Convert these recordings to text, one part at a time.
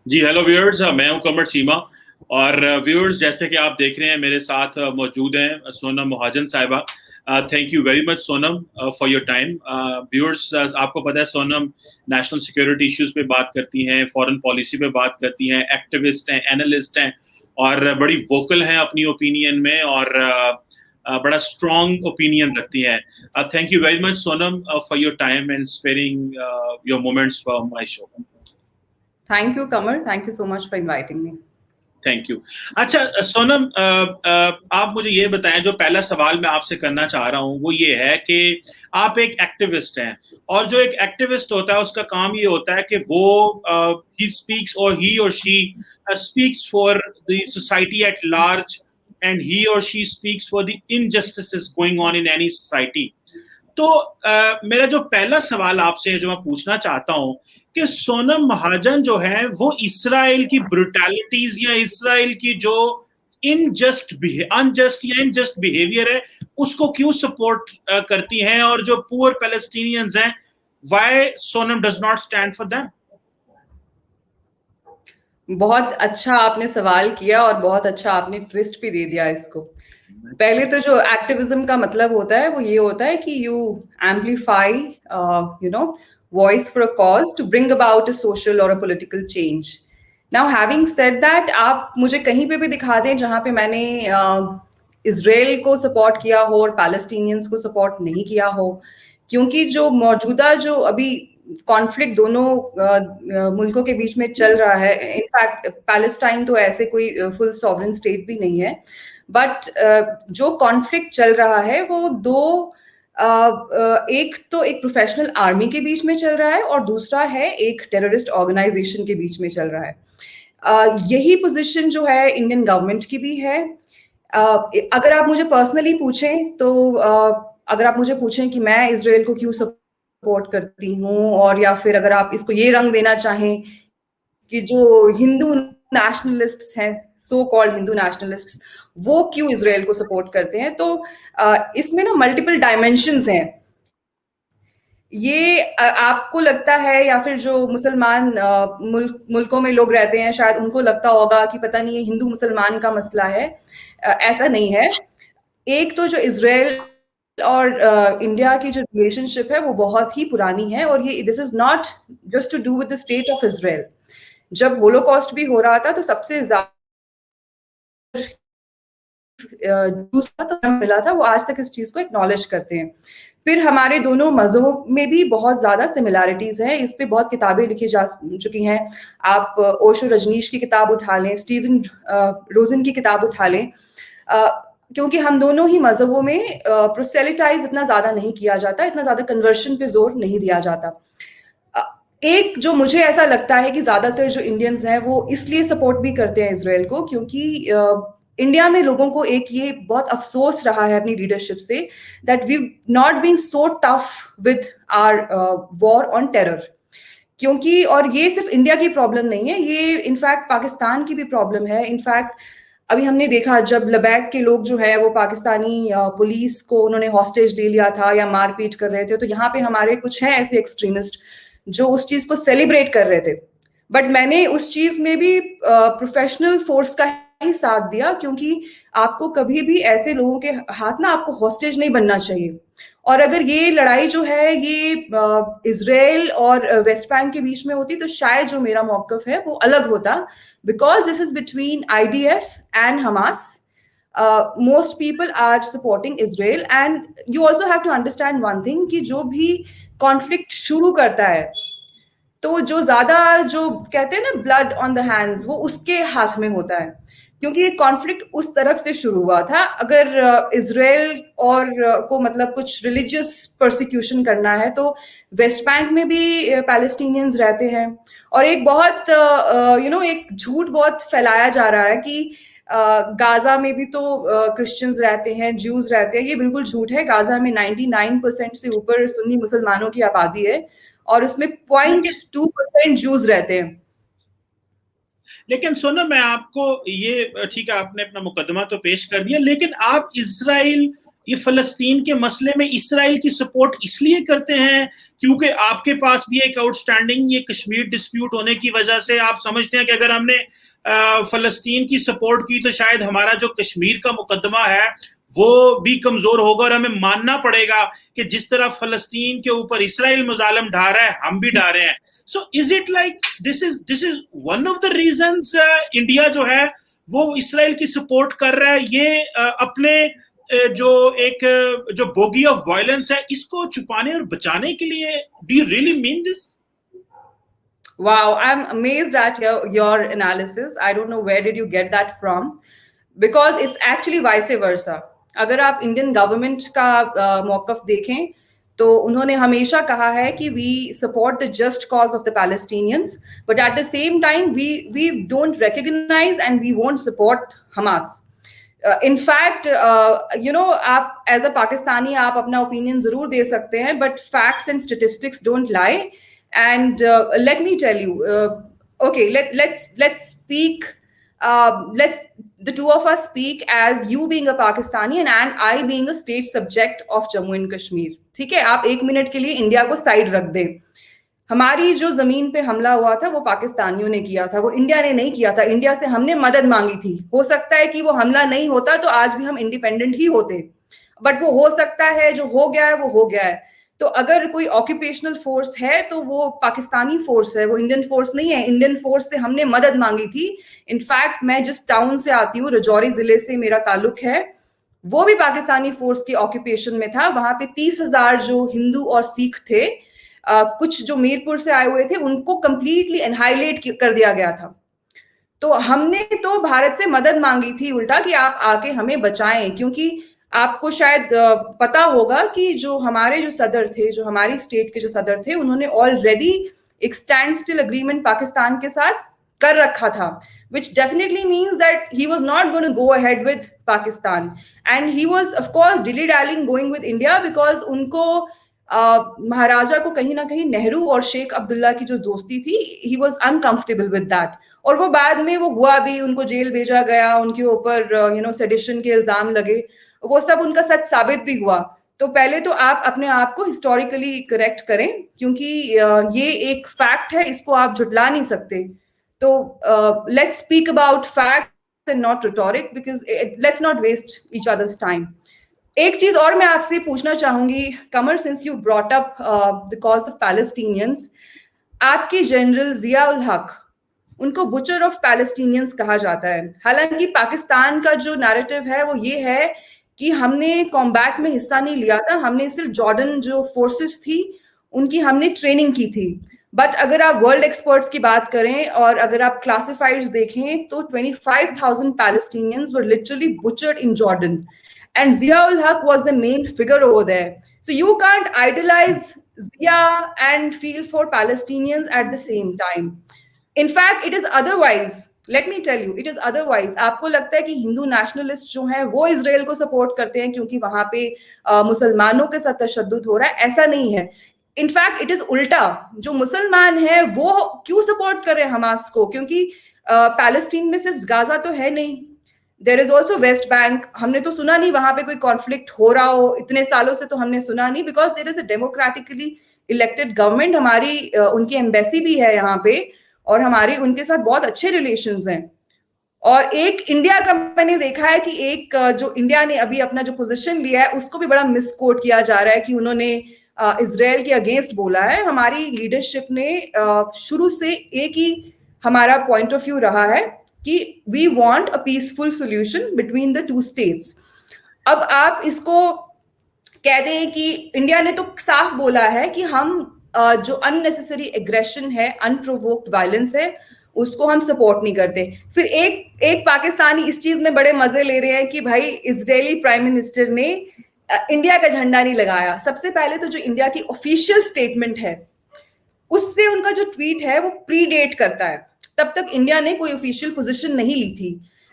जी hello viewers, मैं हूं कमर चीमा। और व्यूअर्स, जैसे कि आप देख रहे हैं मेरे साथ मौजूद हैं सोनम महाजन साहिबा। Thank you very much Sonam for your time. Viewers, आपको पता है सोनम नेशनल सिक्योरिटी इश्यूज पे बात करती हैं, फॉरेन पॉलिसी पे बात करती हैं, एक्टिविस्ट हैं, एनालिस्ट हैं और बड़ी वोकल हैं अपनी ओपिनियन में, और बड़ा स्ट्रॉन्ग ओपिनियन रखती हैं। Thank you very much Sonam for your time and sparing your moments for my show. Thank you, Kamar. Thank you so much for inviting me. Thank you. अच्छा सोनम, आप मुझे ये बताएं, जो पहला सवाल मैं आपसे करना चाह रहा हूं वो ये है कि आप एक एक्टिविस्ट हैं, और जो एक एक्टिविस्ट होता है उसका काम ये होता है कि वो ही स्पीक्स और he or she speaks for the society at large, and he or she speaks for the injustices going on in any society. तो मेरा जो पहला सवाल आपसे है, जो मैं पूछना चाहता हूं, कि सोनम महाजन जो है वो इसराइल की ब्रुटैलिटीज या इसराइल की जो अनजस्ट या इनजस्ट बिहेवियर है उसको क्यों सपोर्ट करती हैं, और जो पुअर पैलेस्टीनियंस हैं, why Sonam does not stand for them? बहुत अच्छा आपने सवाल किया और बहुत अच्छा आपने ट्विस्ट भी दे दिया इसको। पहले तो जो एक्टिविज्म का मतलब होता है वो ये होता है कि you amplify voice for a cause to bring about a social or a political change. Now having said that, आप मुझे कहीं पे भी दिखा दें जहां पे मैंने इसराइल को सपोर्ट किया हो और पैलेस्टीनियंस को सपोर्ट नहीं किया हो, क्योंकि जो मौजूदा जो अभी कॉन्फ्लिक्ट दोनों मुल्कों के बीच में चल रहा है, इनफैक्ट पैलेस्टाइन तो ऐसे कोई फुल सॉवरेन स्टेट भी नहीं है, बट जो कॉन्फ्लिक्ट चल रहा है वो दो एक तो एक प्रोफेशनल आर्मी के बीच में चल रहा है और दूसरा है एक टेररिस्ट ऑर्गेनाइजेशन के बीच में चल रहा है। यही पोजीशन जो है इंडियन गवर्नमेंट की भी है। अगर आप मुझे पर्सनली पूछें तो अगर आप मुझे पूछें कि मैं इसराइल को क्यों सपोर्ट करती हूँ, और या फिर अगर आप इसको ये रंग देना चाहें कि जो हिंदू नेशनलिस्ट्स हैं, सो कॉल्ड हिंदू नेशनलिस्ट्स, वो क्यों इसराइल को सपोर्ट करते हैं, तो इसमें ना मल्टीपल डायमेंशंस हैं। ये आपको लगता है, या फिर जो मुसलमान मुल्कों में लोग रहते हैं शायद उनको लगता होगा कि पता नहीं ये हिंदू मुसलमान का मसला है। ऐसा नहीं है। एक तो जो इसराइल और इंडिया की जो रिलेशनशिप है वो बहुत ही पुरानी है, और ये this is not just to do with the state of Israel. जब होलोकॉस्ट भी हो रहा था तो सबसे ज्यादा मिला था, वो आज तक इस चीज को एक्नॉलेज करते हैं। फिर हमारे दोनों मजहबों में भी बहुत ज्यादा सिमिलैरिटीज हैं, इस पे बहुत किताबें लिखी जा चुकी हैं। आप ओशो रजनीश की किताब उठा लें, स्टीवन रोजन की किताब उठा लें, क्योंकि हम दोनों ही मजहबों में प्रोसेलिटाइज इतना ज्यादा नहीं किया जाता, इतना ज्यादा कन्वर्शन पे जोर नहीं दिया जाता। एक जो मुझे ऐसा लगता है कि ज्यादातर जो इंडियंस हैं वो इसलिए सपोर्ट भी करते हैं इसराइल को, क्योंकि इंडिया में लोगों को एक ये बहुत अफसोस रहा है अपनी लीडरशिप से, that we not been so tough with our war on terror. क्योंकि, और ये सिर्फ इंडिया की प्रॉब्लम नहीं है, ये इनफैक्ट पाकिस्तान की भी प्रॉब्लम है। इनफैक्ट अभी हमने देखा जब लबैक के लोग जो है वो पाकिस्तानी पुलिस को उन्होंने हॉस्टेज ले लिया था या मारपीट कर रहे थे, तो यहाँ पे हमारे कुछ हैं ऐसे एक्सट्रीमिस्ट जो उस चीज को सेलिब्रेट कर रहे थे। बट मैंने उस चीज में भी प्रोफेशनल फोर्स का ही साथ दिया, क्योंकि आपको कभी भी ऐसे लोगों के हाथ ना आपको हॉस्टेज नहीं बनना चाहिए। और अगर ये लड़ाई जो है ये इजराइल और वेस्ट बैंक के बीच में होती तो शायद जो मेरा मौकफ है वो अलग होता, because this is between IDF and Hamas. Most people are supporting Israel, and you also have to understand one thing कि जो भी कॉन्फ्लिक्ट शुरू करता है तो जो ज्यादा जो कहते हैं ना ब्लड ऑन द हैंड्स, वो उसके हाथ में होता है, क्योंकि ये कॉन्फ्लिक्ट उस तरफ से शुरू हुआ था। अगर इजराइल और को मतलब कुछ रिलीजियस परसिक्यूशन करना है तो वेस्ट बैंक में भी पैलेस्टीनियंस रहते हैं। और एक बहुत एक झूठ बहुत फैलाया जा रहा है कि गाजा में भी तो क्रिश्चियंस रहते हैं, ज्यूज रहते हैं। ये बिल्कुल झूठ है। गाजा में 99% से ऊपर सुन्नी मुसलमानों की आबादी है और उसमें 0.2% ज्यूज रहते हैं। लेकिन सुनो, मैं आपको ये, ठीक है आपने अपना मुकदमा तो पेश कर दिया, लेकिन आप इसराइल ये फलस्तीन के मसले में इसराइल की सपोर्ट इसलिए करते हैं क्योंकि आपके पास भी एक आउटस्टैंडिंग ये कश्मीर डिस्प्यूट होने की वजह से आप समझते हैं कि अगर हमने फलस्तीन की सपोर्ट की तो शायद हमारा जो कश्मीर का मुकदमा है वो भी कमजोर होगा और हमें मानना पड़ेगा कि जिस तरह फलस्तीन के ऊपर इसराइल मुजालम ढा रहा है हम भी डा रहे हैं. So is it like this is one of the reasons India जो है वो इसराइल की सपोर्ट कर रहा है, ये अपने जो बोगी ऑफ वायलेंस है इसको छुपाने और बचाने के लिए? Do you really mean this? Wow, I'm amazed at your analysis. I don't know where did you get that from, because it's actually vice versa. अगर आप इंडियन गवर्नमेंट का मौकफ देखें तो उन्होंने हमेशा कहा है कि we support the just cause of the Palestinians, but at the same time we don't recognize and we won't support Hamas. In fact आप एज अ पाकिस्तानी आप अपना ओपिनियन जरूर दे सकते हैं, but facts and statistics don't lie. And let me tell you, okay, let's speak. The two of us speak as you being a Pakistani and I being a state subject of Jammu and Kashmir. ठीक है, आप एक minute के लिए India को side रख दें. हमारी जो जमीन पे हमला हुआ था वो पाकिस्तानियों ने किया था, वो इंडिया ने नहीं किया था. इंडिया से हमने मदद मांगी थी. हो सकता है कि वो हमला नहीं होता तो आज भी हम इंडिपेंडेंट ही होते, बट वो हो सकता है जो हो गया है वो हो गया है. तो अगर कोई ऑक्यूपेशनल फोर्स है तो वो पाकिस्तानी फोर्स है, वो इंडियन फोर्स नहीं है. इंडियन फोर्स से हमने मदद मांगी थी. इनफैक्ट मैं जिस टाउन से आती हूँ, राजौरी जिले से मेरा ताल्लुक है, वो भी पाकिस्तानी फोर्स के ऑक्यूपेशन में था. वहां पे 30,000 जो हिंदू और सिख थे, कुछ जो मीरपुर से आए हुए थे, उनको कंप्लीटली एनहाइलेट कर दिया गया था. तो हमने तो भारत से मदद मांगी थी उल्टा कि आप आके हमें बचाएं, क्योंकि आपको शायद पता होगा कि जो हमारे जो सदर थे, जो हमारी स्टेट के जो सदर थे, उन्होंने ऑलरेडी एक स्टैंड स्टिल अग्रीमेंट पाकिस्तान के साथ कर रखा था, which definitely means that he was not going to go ahead with Pakistan, and he was of course dilly-dallying going with India because उनको महाराजा को कहीं ना कहीं नेहरू और शेख अब्दुल्ला की जो दोस्ती थी, he was uncomfortable with that. और वो बाद में वो हुआ भी, उनको जेल भेजा गया, उनके ऊपर सेडिशन के इल्जाम लगे, वो सब उनका सच साबित भी हुआ. तो पहले तो आप अपने आप को हिस्टोरिकली करेक्ट करें, क्योंकि ये एक फैक्ट है, इसको आप झुटला नहीं सकते. तो let's speak about facts and not rhetoric, because let's not waste each others time. एक चीज और मैं आपसे पूछना चाहूंगी, Qamar, since you brought up the cause of Palestinians, आपके जनरल जिया उल हक, उनको बुचर ऑफ पैलेस्टीनियंस कहा जाता है. हालांकि पाकिस्तान का जो नैरेटिव है वो ये है कि हमने कॉम्बैट में हिस्सा नहीं लिया था, हमने सिर्फ जॉर्डन जो फोर्सेस थी उनकी हमने ट्रेनिंग की थी. बट अगर आप वर्ल्ड एक्सपर्ट्स की बात करें और अगर आप क्लासिफाइड्स देखें तो 25,000 Palestinians were literally butchered in Jordan, and Zia ul Haq was the main figure over there. So you can't idolize Zia and feel for Palestinians at the same time. In fact, it is otherwise. Let me tell you, it is otherwise. आपको लगता है कि Hindu nationalist जो हैं वो Israel को support करते हैं क्योंकि वहां पे मुसलमानों के साथ तशद्दुद हो रहा है? ऐसा नहीं है. इनफैक्ट इट इज उल्टा. जो मुसलमान है वो क्यों सपोर्ट कर रहे हैं हमास को? क्योंकि पैलेस्टीन में सिर्फ गाजा तो है नहीं, there is also West Bank. हमने तो सुना नहीं वहां पे कोई कॉन्फ्लिक्ट हो रहा हो, इतने सालों से तो हमने सुना नहीं, because there is a democratically elected government. हमारी उनकी एम्बेसी भी है यहाँ पे और हमारी उनके साथ बहुत अच्छे रिलेशंस हैं. और एक इंडिया का मैंने देखा है कि एक जो इंडिया ने अभी अपना जो पोजीशन लिया है उसको भी बड़ा मिसकोट किया जा रहा है कि उन्होंने इजराइल के अगेंस्ट बोला है. हमारी लीडरशिप ने शुरू से एक ही हमारा पॉइंट ऑफ व्यू रहा है कि we want a peaceful solution between the two states. अब आप इसको कह दें कि इंडिया ने तो साफ बोला है कि हम जो अननेसेसरी एग्रेशन है, अनप्रोवोक्ड वायलेंस है, उसको हम सपोर्ट नहीं करते. फिर एक पाकिस्तानी इस चीज में बड़े मजे ले रहे हैं कि भाई इजरायली प्राइम मिनिस्टर ने इंडिया का झंडा नहीं लगाया. सबसे पहले तो जो इंडिया की ऑफिशियल स्टेटमेंट है उससे उनका जो ट्वीट है वो प्रीडेट करता है. तब तक इंडिया ने कोई ऑफिशियल पोजीशन नहीं ली थी.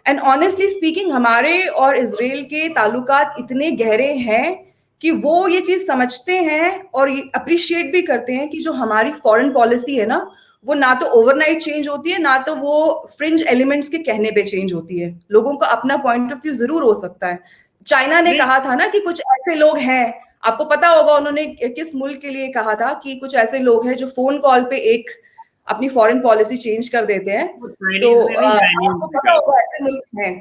एंड ऑनेस्टली स्पीकिंग हमारे और इजराइल के ताल्लुकात इतने गहरे हैं कि वो ये चीज समझते हैं और ये अप्रिशिएट भी करते हैं कि जो हमारी फॉरेन पॉलिसी है ना, वो ना तो ओवरनाइट चेंज होती है, ना तो वो फ्रिंज एलिमेंट्स के कहने पे चेंज होती है. लोगों का अपना पॉइंट ऑफ व्यू जरूर हो सकता है, चाइना ने नहीं कहा था ना कि कुछ ऐसे लोग हैं, आपको पता होगा उन्होंने किस मुल्क के लिए कहा था कि कुछ ऐसे लोग हैं जो फोन कॉल पे एक अपनी फॉरेन पॉलिसी चेंज कर देते हैं। वो तो चाइनीज ने नहीं, आपको इरानियंस ने पता कहा था। होगा ऐसे मुल्क हैं।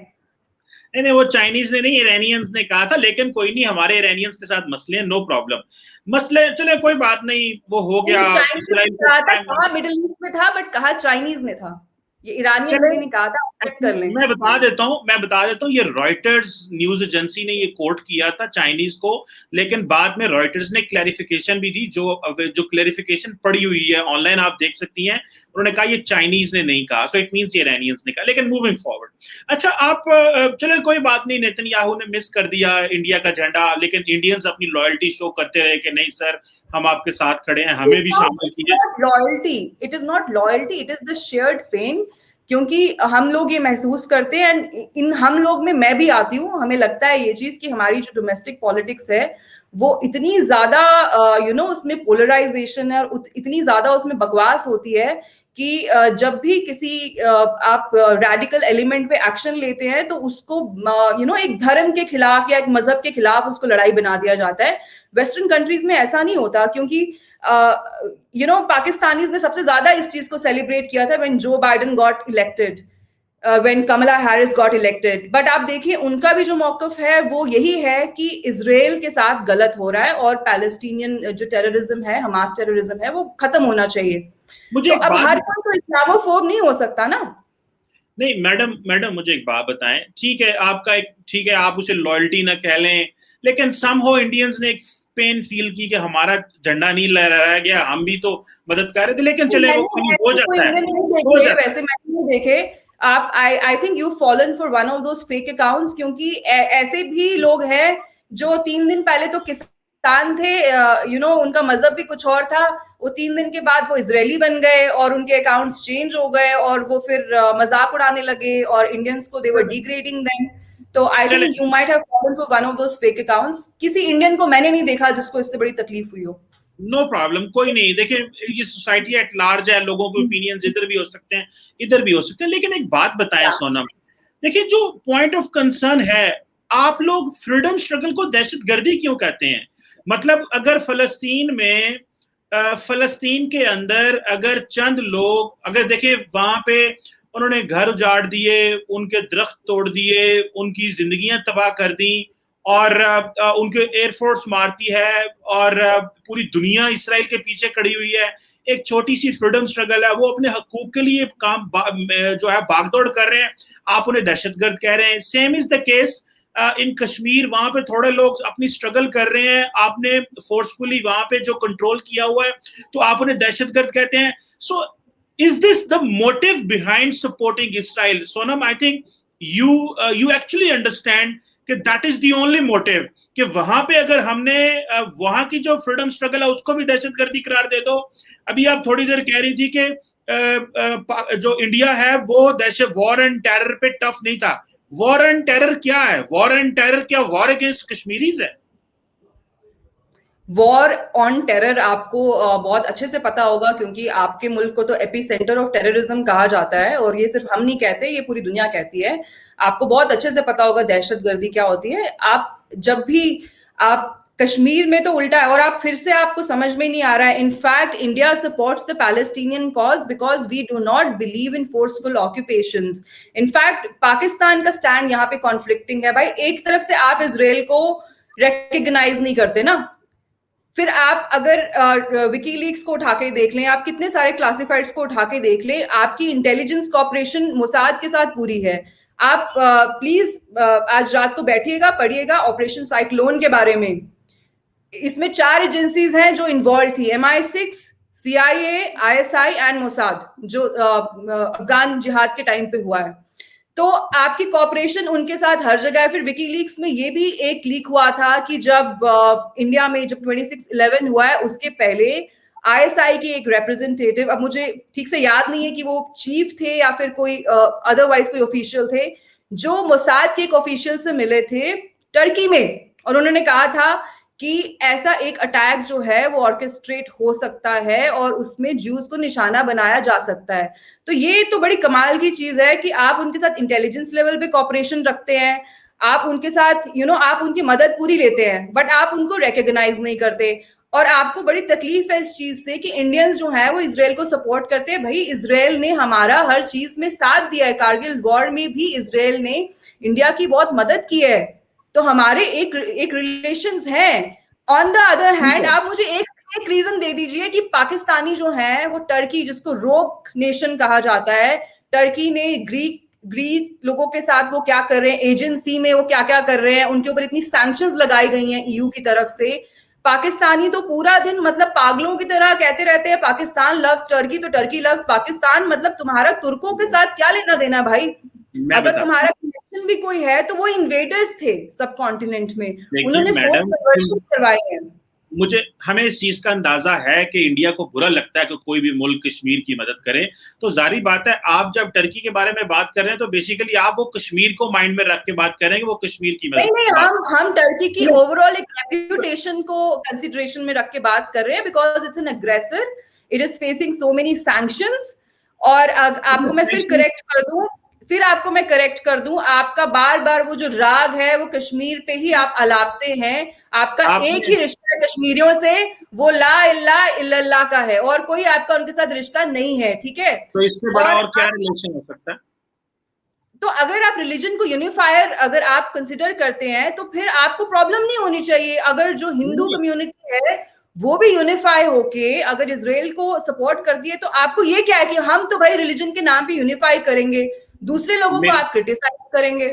नहीं नहीं, वो चाइनीज ने नहीं, इरानियंस ने कहा था, लेकिन कोई नहीं, हमारे इरानियंस के साथ मसले हैं, नो प्रॉब्लम। मसले चले, कोई बात नहीं, वो हो गया। चाइनीज ने इसराइल को कहा था, टाइम कहा मिडिल ईस्ट में था, बट कहा चाइनीज ने था, ये ईरानियंस चले। ने नहीं कहा था, चेक कर लें। मैं बता देता हूँ, ये रॉयटर्स न्यूज एजेंसी ने ये कोट किया था चाइनीज को, लेकिन बाद में रॉयटर्स ने क्लैरिफिकेशन भी दी, जो क्लैरिफिकेशन पड़ी हुई है ऑनलाइन आप देख सकती हैं। उन्होंने कहा ये चाइनीज ने नहीं कहा, सो इट मींस ये इरानियंस ने कहा। लेकिन मूविंग फॉरवर्ड, अच्छा आप चलो कोई बात नहीं, नेतन्याहू ने मिस कर दिया इंडिया का झंडा, लेकिन इंडियंस अपनी लॉयल्टी शो करते रहे कि नहीं सर, हम आपके साथ खड़े हैं, हमें भी शामिल किया। Loyalty, it is not loyalty, it is the shared pain. क्योंकि हम लोग ये महसूस करते हैं, इन हम लोग में मैं भी आती हूँ, हमें लगता है ये चीज कि हमारी जो डोमेस्टिक पॉलिटिक्स है वो इतनी ज्यादा उसमें पोलराइजेशन है और इतनी ज्यादा उसमें बकवास होती है कि जब भी किसी आप रेडिकल एलिमेंट पे एक्शन लेते हैं तो उसको एक धर्म के खिलाफ या एक मजहब के खिलाफ उसको लड़ाई बना दिया जाता है। वेस्टर्न कंट्रीज में ऐसा नहीं होता, क्योंकि पाकिस्तानीज ने सबसे ज्यादा इस चीज को सेलिब्रेट किया था when Joe Biden got elected, when Kamala Harris got elected. But आप देखिए उनका भी जो मौकफ है वो यही है कि इजराइल के साथ गलत हो रहा है और पैलेस्टीनियन जो टेररिज्म है, हमास टेररिज्म है, वो खत्म होना चाहिए। मुझे तो एक अब बात, हर कोई तो इस्लामोफोब नहीं हो सकता ना। नहीं मैडम, मुझे एक बात बताएं, ठीक है आपका एक, ठीक है आप उसे लॉयल्टी ना कह लें, लेकिन समहाउ इंडियंस ने एक पेन फील की कि हमारा झंडा नहीं लहराया गया, हम भी तो मदद कर रहे थे, लेकिन चले वो मैंने हो ऐसे कोई जाता है, इवेंट नहीं हो देखे, जाता है। वैसे मैंने नहीं देखे। आप आई think you fallen for one of those fake accounts, क्योंकि ऐसे भी लोग हैं जो 3 दिन पहले तो किसान थे, उनका मजहब भी कुछ और था, वो 3 दिन के बाद वो इजरायली बन गए और उनके अकाउंट्स चेंज हो गए और वो फिर मजाक उड़ाने लगे और इंडियंस को दे वर डिग्रेडिंग देम। तो आई चले, think you might have fallen for one of those fake accounts. किसी इंडियन को मैंने नहीं देखा जिसको इससे बड़ी तकलीफ हुई हो। नो प्रॉब्लम, कोई नहीं। देखिए ये सोसाइटी एट लार्ज है, लोगों के ओपिनियंस इधर भी हो सकते हैं, इधर भी हो सकते हैं, लेकिन एक बात बताएं सोनम, देखिए जो पॉइंट ऑफ कंसर्न है, आप लोग फ्रीडम स्ट्रगल को दहशतगर्दी क्यों कहते हैं? मतलब अगर फलस्तीन में, फलस्तीन के अंदर अगर चंद लोग, अगर देखिए वहां पे उन्होंने घर उजाड़ दिए, उनके दरख्त तोड़ दिए, उनकी जिंदगियां तबाह कर दी, और उनके एयरफोर्स मारती है, और पूरी दुनिया इसराइल के पीछे खड़ी हुई है, एक छोटी सी फ्रीडम स्ट्रगल है, वो अपने हकूक के लिए काम जो है भागदौड़ कर रहे हैं, आप उन्हें दहशतगर्द कह रहे हैं। Same is the case in Kashmir, वहां पे थोड़े लोग अपनी स्ट्रगल कर रहे हैं, आपने फोर्सफुली वहां पे जो कंट्रोल किया हुआ है, तो आप उन्हें दहशतगर्द कहते हैं। So is this the motive behind supporting Israel? Sonam, I think you actually understand कि that is the only motive, कि वहां पे अगर हमने वहां की जो फ्रीडम स्ट्रगल है उसको भी दहशतगर्दी करार दे दो। अभी आप थोड़ी देर कह रही थी कि जो इंडिया है वो दहशत, वॉर एंड टेरर पे टफ नहीं था। वॉर एंड टेरर क्या है? वॉर एंड टेरर क्या वॉर अगेंस्ट कश्मीरीज है? वॉर ऑन टेरर आपको बहुत अच्छे से पता होगा, क्योंकि आपके मुल्क को तो एपी सेंटर ऑफ टेररिज्म कहा जाता है, और ये सिर्फ हम नहीं कहते, ये पूरी दुनिया कहती है। आपको बहुत अच्छे से पता होगा दहशतगर्दी क्या होती है। आप जब भी आप कश्मीर में तो उल्टा है, और आप फिर से आपको समझ में नहीं आ रहा है। In fact India supports the Palestinian cause because we do not believe in forceful occupations. In fact Pakistan का स्टैंड यहाँ पे कॉन्फ्लिक्टिंग है। भाई एक तरफ से आप इसराइल को रिकग्नाइज नहीं करते ना, फिर आप अगर विकीलीक्स को उठा के देख लें, आप कितने सारे क्लासिफाइड्स को उठा के देख लें, आपकी इंटेलिजेंस कॉपरेशन मोसाद के साथ पूरी है। आप प्लीज आज रात को बैठिएगा, पढ़िएगा ऑपरेशन साइक्लोन के बारे में। इसमें 4 एजेंसीज हैं जो इन्वॉल्व थी, MI6, CIA, ISI and Mossad, जो अफगान जिहाद के टाइम पे हुआ है। तो आपकी कॉपरेशन उनके साथ हर जगह है। फिर विकीलीक्स में ये भी एक लीक हुआ था कि जब इंडिया में जब 26/11 हुआ है, उसके पहले ISI के एक रिप्रेजेंटेटिव, अब मुझे ठीक से याद नहीं है कि वो चीफ थे या फिर कोई अदरवाइज कोई ऑफिशियल थे, जो मोसाद के एक ऑफिशियल से मिले थे टर्की में, और उन्होंने कहा था कि ऐसा एक अटैक जो है वो ऑर्केस्ट्रेट हो सकता है और उसमें ज्यूज को निशाना बनाया जा सकता है। तो ये तो बड़ी कमाल की चीज है कि आप उनके साथ इंटेलिजेंस लेवल पे कॉपरेशन रखते हैं, आप उनके साथ आप उनकी मदद पूरी लेते हैं, बट आप उनको रिकॉग्नाइज नहीं करते। और आपको बड़ी तकलीफ है इस चीज से कि इंडियंस जो है वो इसराइल को सपोर्ट करते हैं। भाई, इसराइल ने हमारा हर चीज में साथ दिया है। कारगिल वॉर में भी इसराइल ने इंडिया की बहुत मदद की है, तो हमारे एक रिलेशंस हैं। ऑन द अदर हैंड, आप मुझे एक रीजन दे दीजिए कि पाकिस्तानी जो है वो टर्की, जिसको रोक नेशन कहा जाता है, टर्की ने ग्रीक लोगों के साथ वो क्या कर रहे हैं, एजेंसी में वो क्या क्या कर रहे हैं, उनके ऊपर इतनी सैंक्शंस लगाई गई हैं ईयू की तरफ से। पाकिस्तानी तो पूरा दिन मतलब पागलों की तरह कहते रहते हैं पाकिस्तान लव्स टर्की, तो टर्की लव्स पाकिस्तान। मतलब तुम्हारा तुर्कों के साथ क्या लेना देना भाई? अगर तुम्हारा कनेक्शन भी कोई है तो वो इन्वेडर्स थे सब कॉन्टिनेंट में, उन्होंने फोर्स कन्वर्शन करवाए हैं। हमें इस चीज का अंदाजा है कि इंडिया को बुरा लगता है कि कोई भी मुल्क कश्मीर की मदद करे, तो जारी बात है आप जब टर्की के बारे में बात कर रहे हैं तो बेसिकली आप वो कश्मीर को माइंड में रख के बात कर रहे हैं कि वो कश्मीर की मदद। नहीं, हम टर्की की ओवरऑल एक रेप्यूटेशन को कंसिडरेशन में रख के बात कर रहे हैं, बिकॉज इट्स एन अग्रेसर, it is facing so many sanctions. और आपको मैं फिर करेक्ट कर दूं, आपका बार बार वो जो राग है वो कश्मीर पे ही आप अलापते हैं। आपका एक ही रिश्ता है कश्मीरियों से, वो ला इल्ला इल्लल्लाह का है, और कोई आपका उनके साथ रिश्ता नहीं है, ठीक है? तो इससे बड़ा और क्या रिलेशन हो सकता है? तो अगर आप रिलीजन को यूनिफायर अगर आप कंसिडर करते हैं तो फिर आपको प्रॉब्लम नहीं होनी चाहिए। अगर जो हिंदू कम्युनिटी है वो भी यूनिफाई होके अगर इजराइल को सपोर्ट कर दिए, तो आपको ये क्या है कि हम तो भाई रिलीजन के नाम पे यूनिफाई करेंगे, दूसरे लोगों को आप क्रिटिसाइज करेंगे?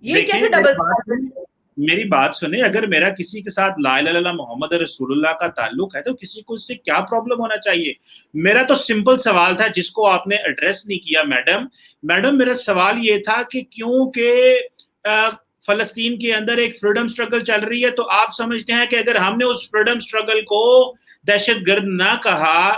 ये कैसे डबल स्टैंडर्ड है? मेरी बात सुने, अगर मेरा किसी के साथ ला इलाहा इल्लल्लाह मोहम्मद रसूलुल्लाह का ताल्लुक है तो किसी को इससे क्या प्रॉब्लम होना चाहिए? मेरा तो सिंपल सवाल था जिसको आपने एड्रेस नहीं किया मैडम मेरा सवाल ये था कि क्योंकि फलस्तीन के अंदर एक फ्रीडम स्ट्रगल चल रही है, तो आप समझते हैं कि अगर हमने उस फ्रीडम स्ट्रगल को दहशतगर्द ना कहा,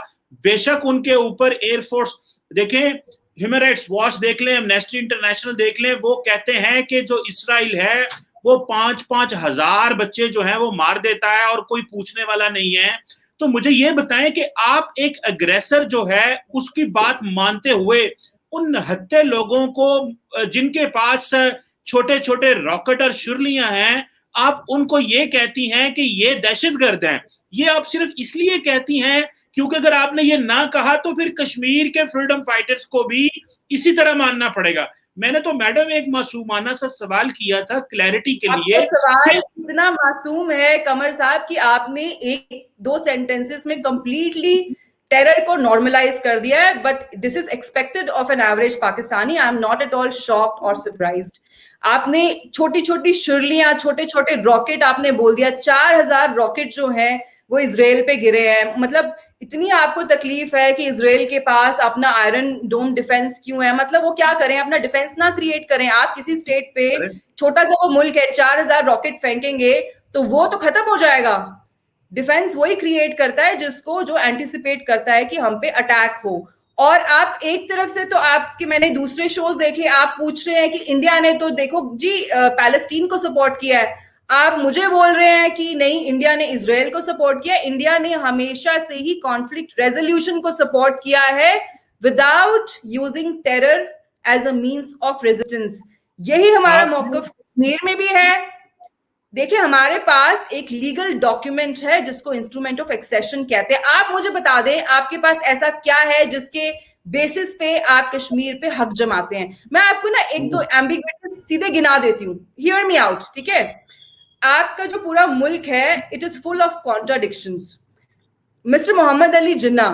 बेशक उनके ऊपर एयरफोर्स, देखें ह्यूमन राइट्स वॉच देख लें, एमनेस्टी इंटरनेशनल देख लें, वो कहते हैं कि जो इसराइल है वो 5-5 हजार बच्चे जो हैं वो मार देता है और कोई पूछने वाला नहीं है। तो मुझे ये बताएं कि आप एक अग्रेसर जो है उसकी बात मानते हुए उन हत्ते लोगों को जिनके पास छोटे छोटे रॉकेट और शुरलियां हैं, आप उनको ये कहती हैं कि ये दहशतगर्द हैं। ये आप सिर्फ इसलिए कहती हैं क्योंकि अगर आपने ये ना कहा तो फिर कश्मीर के फ्रीडम फाइटर्स को भी इसी तरह मानना पड़ेगा। मैंने तो मैडम एक मासूमाना सा सवाल किया था क्लैरिटी के लिए। सवाल इतना मासूम है कमर साहब कि आपने एक दो सेंटेंसेस में कंप्लीटली टेरर को नॉर्मलाइज कर दिया है, but this is expected of an average Pakistani. I am not at all shocked और सरप्राइज्ड। आपने छोटी छोटी शुरलियां, छोटे छोटे रॉकेट आपने बोल दिया, 4000 रॉकेट जो है वो इजराइल पे गिरे हैं। मतलब इतनी आपको तकलीफ है कि इजराइल के पास अपना आयरन डोम डिफेंस क्यों है? मतलब वो क्या करें, अपना डिफेंस ना क्रिएट करें? आप किसी स्टेट पे, छोटा सा वो मुल्क है, 4000 रॉकेट फेंकेंगे तो वो तो खत्म हो जाएगा। डिफेंस वही क्रिएट करता है जिसको जो एंटिसिपेट करता है कि हम पे अटैक हो। और आप एक तरफ से तो आपके, मैंने दूसरे शोज देखे, आप पूछ रहे हैं कि इंडिया ने तो देखो जी पैलेस्टीन को सपोर्ट किया है, आप मुझे बोल रहे हैं कि नहीं इंडिया ने इजराइल को सपोर्ट किया। इंडिया ने हमेशा से ही कॉन्फ्लिक्ट रेजोल्यूशन को सपोर्ट किया है without using terror as a means of resistance. यही हमारा मौक़िफ़ कश्मीर में भी है। देखिए, हमारे पास एक लीगल डॉक्यूमेंट है जिसको इंस्ट्रूमेंट ऑफ एक्सेशन कहते हैं। आप मुझे बता दें आपके पास ऐसा क्या है जिसके बेसिस पे आप कश्मीर पे हक जमाते हैं। मैं आपको ना एक दो एम्बिग्विटी सीधे गिना देती हूँ, हियर मी आउट, ठीक है? आपका जो पूरा मुल्क है, it is full of contradictions. Mister Mohammad Ali Jinnah,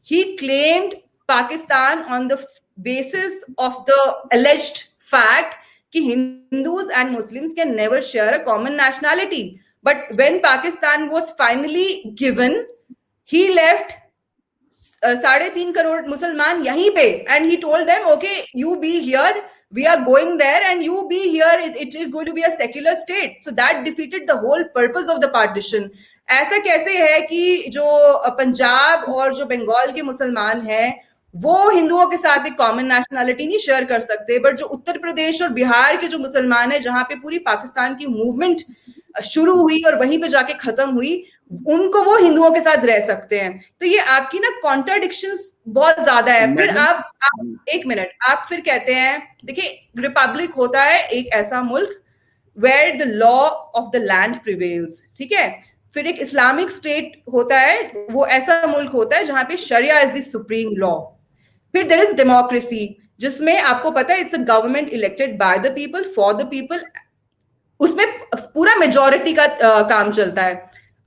he claimed Pakistan on the basis of the alleged fact कि Hindus and Muslims can never share a common nationality. But when Pakistan was finally given, he left 3.5 crore मुसलमान यहीं पे, and he told them, okay, you be here, we are going there, and you be here, it is going to be a secular state. So that defeated the whole purpose of the partition. ऐसा कैसे है कि जो पंजाब और जो बंगाल के मुसलमान हैं वो हिंदुओं के साथ एक कॉमन नेशनलिटी नहीं शेयर कर सकते, बट जो उत्तर प्रदेश और बिहार के जो मुसलमान हैं, जहां पे पूरी पाकिस्तान की मूवमेंट शुरू हुई और वहीं पे जाके खत्म हुई, उनको वो हिंदुओं के साथ रह सकते हैं। तो ये आपकी ना कॉन्ट्राडिक्शंस बहुत ज्यादा है। फिर आप एक मिनट, आप फिर कहते हैं, देखिए रिपब्लिक होता है एक ऐसा मुल्क where the law of the land prevails, ठीक है। फिर एक इस्लामिक स्टेट होता है, वो ऐसा मुल्क होता है जहां पे शरिया इज द सुप्रीम लॉ। फिर देयर इज डेमोक्रेसी, जिसमें आपको पता है it's a government elected by the people for the people, उसमें पूरा मेजोरिटी का काम चलता है।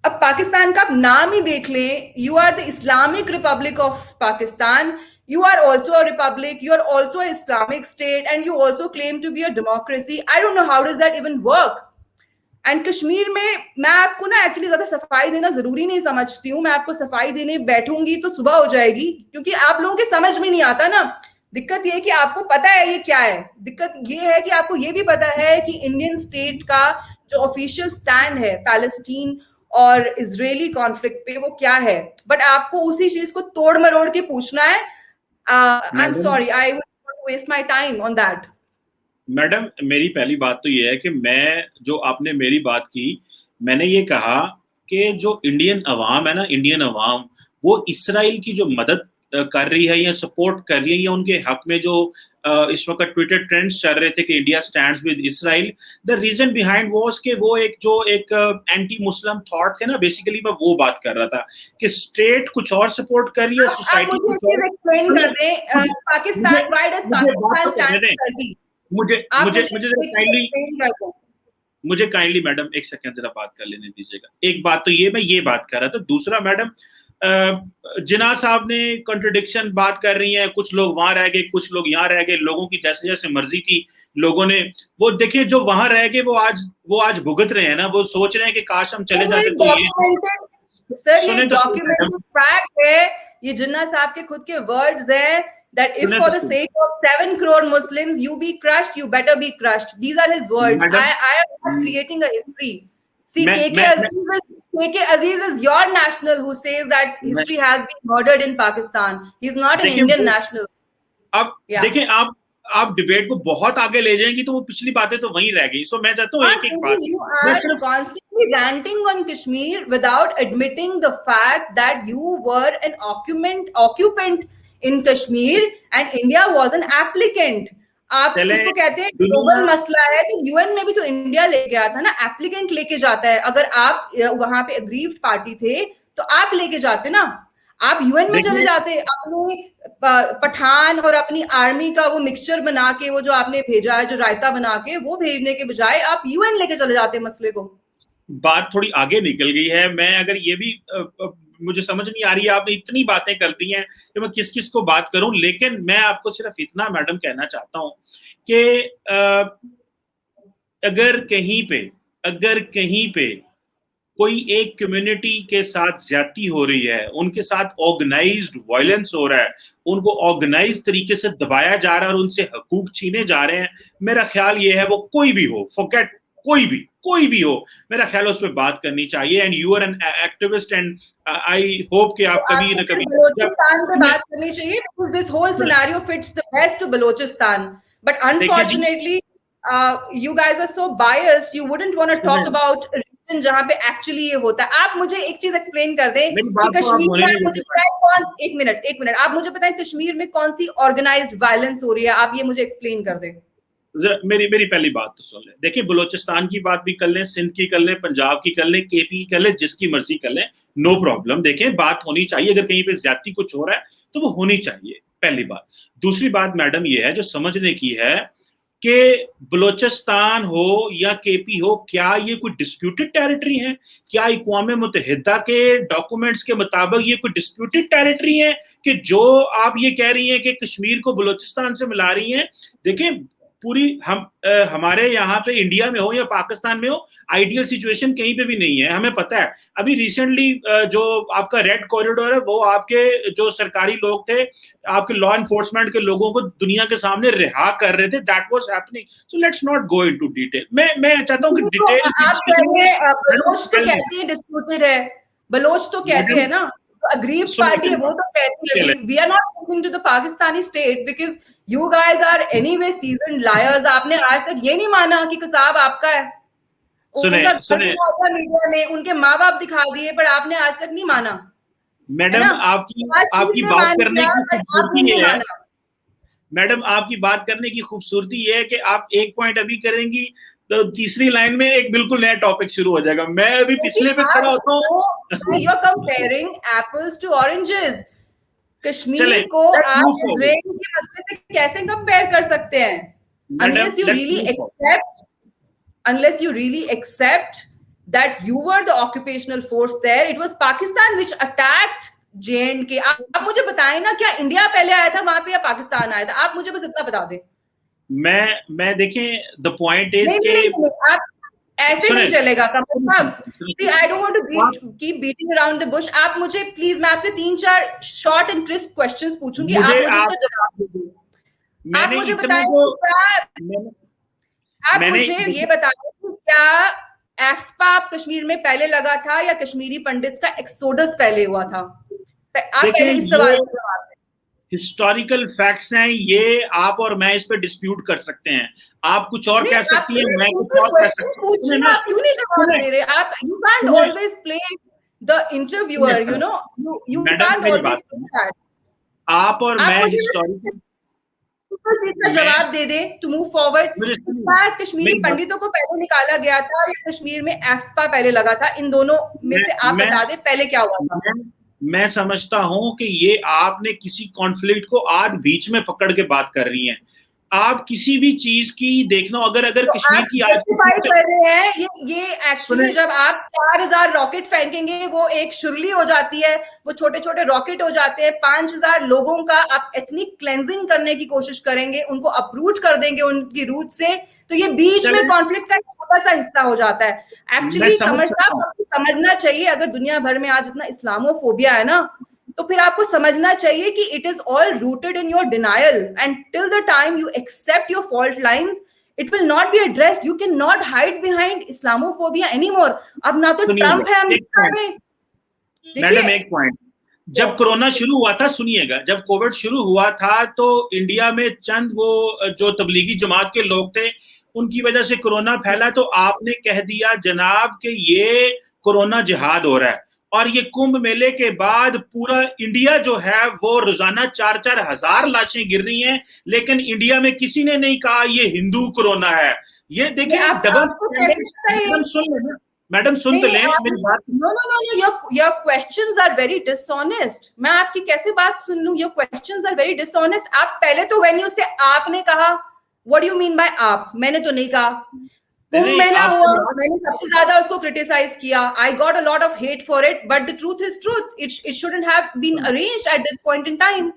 अब पाकिस्तान का आप नाम ही देख लें, you are the Islamic republic of Pakistan, you are also a republic, you are also an Islamic state, and you also claim to be a democracy. I don't know how does that even work. And Kashmir में मैं आपको ना actually ज्यादा सफाई देना जरूरी नहीं समझती हूँ, मैं आपको सफाई देने बैठूंगी तो सुबह हो जाएगी, क्योंकि आप लोगों के समझ में नहीं आता ना। दिक्कत ये है कि आपको पता है ये क्या है, दिक्कत ये है कि आपको ये भी पता है कि इंडियन स्टेट का जो ऑफिशियल स्टैंड है पैलेस्टीन और इजरायली कॉन्फ्लिक्ट पे वो क्या है, बट आपको उसी चीज को तोड़ मरोड़ के पूछना है। I am sorry, I would waste my time on that. Madam, मेरी पहली बात तो ये है कि मैं, जो आपने मेरी बात की, मैंने ये कहा कि जो इंडियन अवाम है ना, इंडियन अवाम वो इसराइल की जो मदद कर रही है या सपोर्ट कर रही है, या उनके हक में जो इस वक्त ट्विटर ट्रेंड्स चल रहे थे कि India stands with Israel, the reason behind was कि वो एक एंटी मुस्लिम थॉट थे ना, बेसिकली मैं वो बात कर रहा था कि स्टेट कुछ और सपोर्ट कर रही है, सोसाइटी कुछ और। एक्सप्लेन कर दें Pakistan, why does Pakistan stand with Turkey? मुझे काइंडली मैडम एक सेकंड जरा बात कर लेने दीजिएगा। एक बात तो ये मैं ये बात कर रहा था, दूसरा मैडम जिना साहब ने कॉन्ट्रडिक्शन बात कर रही है, कुछ लोग वहां रह गए, कुछ लोग यहाँ रह गए, लोगों की जैसे जैसे मर्जी थी लोगों ने, वो देखिए जो वहां रह गए वो आज भुगत रहे हैं ना, वो सोच रहे हैं कि काश हम चले जाते तो ये। सर ये डॉक्यूमेंटेड फैक्ट है, ये जिन्ना साहब के खुद के वर्ड्स है that if for the sake of 7 crore Muslims you be crushed, you better be crushed. These are his words. I am not creating a history. See, KK Aziz is your national who says that history has been murdered in Pakistan. He's not an Indian national. अब देखिए, आप debate को बहुत आगे ले जाएंगी तो वो पिछली बातें तो वहीं रह गई। सो मैं चाहता हूँ एक बात, you are constantly ranting on Kashmir without admitting the fact that you were an occupant in Kashmir and India was an applicant. आप उसको कहते हैं ग्लोबल मसला है, तो यूएन में भी तो इंडिया लेके गया था ना, एप्लीकेंट लेके जाता है। अगर आप वहां पे अग्रीव्ड पार्टी थे तो आप लेके जाते ना, आप यूएन में चले जाते, अपने पठान और अपनी आर्मी का वो मिक्सचर बना के, वो जो आपने भेजा है जो रायता बना के, वो भेजने के बजाय आप यूएन लेके चले जाते मसले को। बात थोड़ी आगे निकल गई है। मैं अगर ये भी मुझे समझ नहीं आ रही है, आपने इतनी बातें कर दी हैं कि मैं किस किस को बात करूं, लेकिन मैं आपको सिर्फ इतना मैडम कहना चाहता हूं कि अगर कहीं पे कोई एक कम्युनिटी के साथ ज्यादती हो रही है, उनके साथ ऑर्गेनाइज्ड वायलेंस हो रहा है, उनको ऑर्गेनाइज तरीके से दबाया जा रहा है और उनसे हकूक छीने जा रहे हैं, मेरा ख्याल ये है वो कोई भी हो, फॉरगेट कोई भी हो, मेरा ख्याल उस पर बात करनी चाहिए। And you are an activist and I hope कि आप कभी न कभी बलोचिस्तान पे बात करनी चाहिए, because this whole scenario fits the best to Balochistan, but unfortunately you guys are so biased, you wouldn't want to talk about region जहां पे एक्चुअली ये होता है। आप मुझे एक चीज एक्सप्लेन कर दें कि कश्मीर में, मुझे पता है कौन, एक मिनट आप मुझे बताएं कश्मीर में कौन सी ऑर्गेनाइज्ड वायलेंस हो रही है, आप ये मुझे एक्सप्लेन कर दें। मेरी पहली बात तो सुन लें। देखिए, बलोचिस्तान की बात भी कर लें, सिंध की कर लें, पंजाब की कर लें, केपी की कर लें, जिसकी मर्जी कर लें, नो प्रॉब्लम। देखें, बात होनी चाहिए, अगर कहीं पे ज्यादती कुछ हो रहा है तो वो होनी चाहिए, पहली बात। दूसरी बात मैडम ये है जो समझने की है कि बलोचिस्तान हो या केपी हो, क्या ये कोई डिस्प्यूटेड टेरिटरी है? क्या अक़वाम मुत्तहिदा के डॉक्यूमेंट्स के मुताबिक ये कोई डिस्प्यूटेड टेरिटरी है कि जो आप ये कह रही हैं कि कश्मीर को बलोचिस्तान से मिला रही हैं? देखें, पूरी हमारे यहाँ पे इंडिया में हो या पाकिस्तान में हो, आइडियल सिचुएशन कहीं पे भी नहीं है, हमें पता है। अभी रिसेंटली जो आपका रेड कॉरिडोर है, वो आपके जो सरकारी लोग थे, आपके लॉ एनफोर्समेंट के लोगों को दुनिया के सामने रिहा कर रहे थे, that was happening. So let's not go into detail. मैं चाहता हूं कि डिटेल आप कहिए, बलोच तो कहती है डिस्प्यूटेड है, बलोच तो कहते हैं ना, aggrieved party है, वो तो कहती है। We are not listening to the Pakistani state because you guys are anyway seasoned liars. आपने आज तक ये नहीं माना कि कसाब आपका है। मीडिया ने उनके माँ बाप दिखा दिए, पर आपने आज तक नहीं माना। मैडम, आपकी बात करने की खूबसूरती ये है, मैडम आपकी बात करने की खूबसूरती ये है कि आप एक पॉइंट अभी करेंगी, तो तीसरी लाइन में एक बिल्कुल नया टॉपिक शुरू हो जाएगा। मैं अभी पिछले पे खड़ा होता हूँ। You are comparing apples to oranges. Kashmir को आप इजराइल के मसले से कैसे कंपेयर कर सकते हैं? Unless you really accept that you were the occupational force there, it was Pakistan which attacked J&K. आप मुझे बताएं ना, क्या इंडिया पहले आया था वहां पे या पाकिस्तान आया था? आप मुझे बस इतना बता दें। मैं देखें, द पॉइंट इज नहीं, आप ऐसे नहीं चलेगा कमर साहब। See, I don't want to keep beating around the bush. आप मुझे प्लीज, मैं आपसे 3-4 शॉर्ट एंड क्रिस्प क्वेश्चंस पूछूंगी, आप मुझे उसका जवाब दीजिए। आप मुझे बताएं आप मुझे ये बताएं कि क्या एफस्पा कश्मीर में पहले लगा था या कश्मीरी पंडित्स का एक्सोडस पहले हुआ था? आप पहले इस सवाल का जवाब दें। हिस्टोरिकल फैक्ट्स हैं ये, आप और मैं इस पे डिस्प्यूट कर सकते हैं। आप कुछ और कह सकती हैं, मैं कुछ और कह सकता हूं। आप क्यों नहीं जवाब दे रहे? आप you can't always play the interviewer, you know, you can't always play that. आप और मैं हिस्टोरिकल इसका जवाब दे दे टू मूव फॉरवर्ड। कश्मीरी पंडितों को पहले निकाला गया था या कश्मीर में एफस्पा पहले लगा था? इन दोनों में से आप बता दें पहले क्या हुआ था। मैं समझता हूं कि ये आपने किसी कॉन्फ्लिक्ट को आज बीच में पकड़ के बात कर रही हैं। आप किसी भी चीज की देखना, अगर तो कश्मीर की आज कर रहे हैं, ये एक्चुअली जब आप 4000 रॉकेट फेंकेंगे वो एक शुरली हो जाती है, वो छोटे छोटे रॉकेट हो जाते हैं। 5000 लोगों का आप एथनिक क्लेंजिंग करने की कोशिश करेंगे, उनको अप्रूच कर देंगे उनकी रूट से, तो ये बीच में कॉन्फ्लिक्ट का छोटा सा हिस्सा हो जाता है। एक्चुअली कमर साहब, आपको समझना चाहिए, अगर दुनिया भर में आज इतना इस्लामोफोबिया है ना, तो फिर आपको समझना चाहिए कि it is all rooted in your denial, and till the time you accept your fault lines it will not be addressed. You can not hide behind Islamophobia anymore. अब ना तो ट्रम्प है अमेरिका में। मैडम एक point, जब corona शुरू हुआ था, सुनिएगा, जब कोविड शुरू हुआ था तो इंडिया में चंद वो जो तबलीगी जमात के लोग थे उनकी वजह से कोरोना फैला, तो आपने कह दिया जनाब कि ये कोरोना जिहाद हो रहा है। और ये कुंभ मेले के बाद पूरा इंडिया जो है वो रोजाना 4-4 हजार लाशें गिर रही हैं, लेकिन इंडिया में किसी ने नहीं कहा ये हिंदू कोरोना है। ये देखिए डबल सुन लेना मैडम, सुन तो लें मेरी बात। No, your questions are very dishonest. मैं आपकी कैसे बात सुन लूं? Your questions are very dishonest. आप पहले तो व्हेन यू से आपने कहा, what do you mean by आप? मैंने तो नहीं कहा। कुंभ मेला हुआ, मैंने सबसे ज्यादा उसको क्रिटिसाइज किया। I got a lot of hate for it, but the truth is truth. It shouldn't have been arranged at this point in time.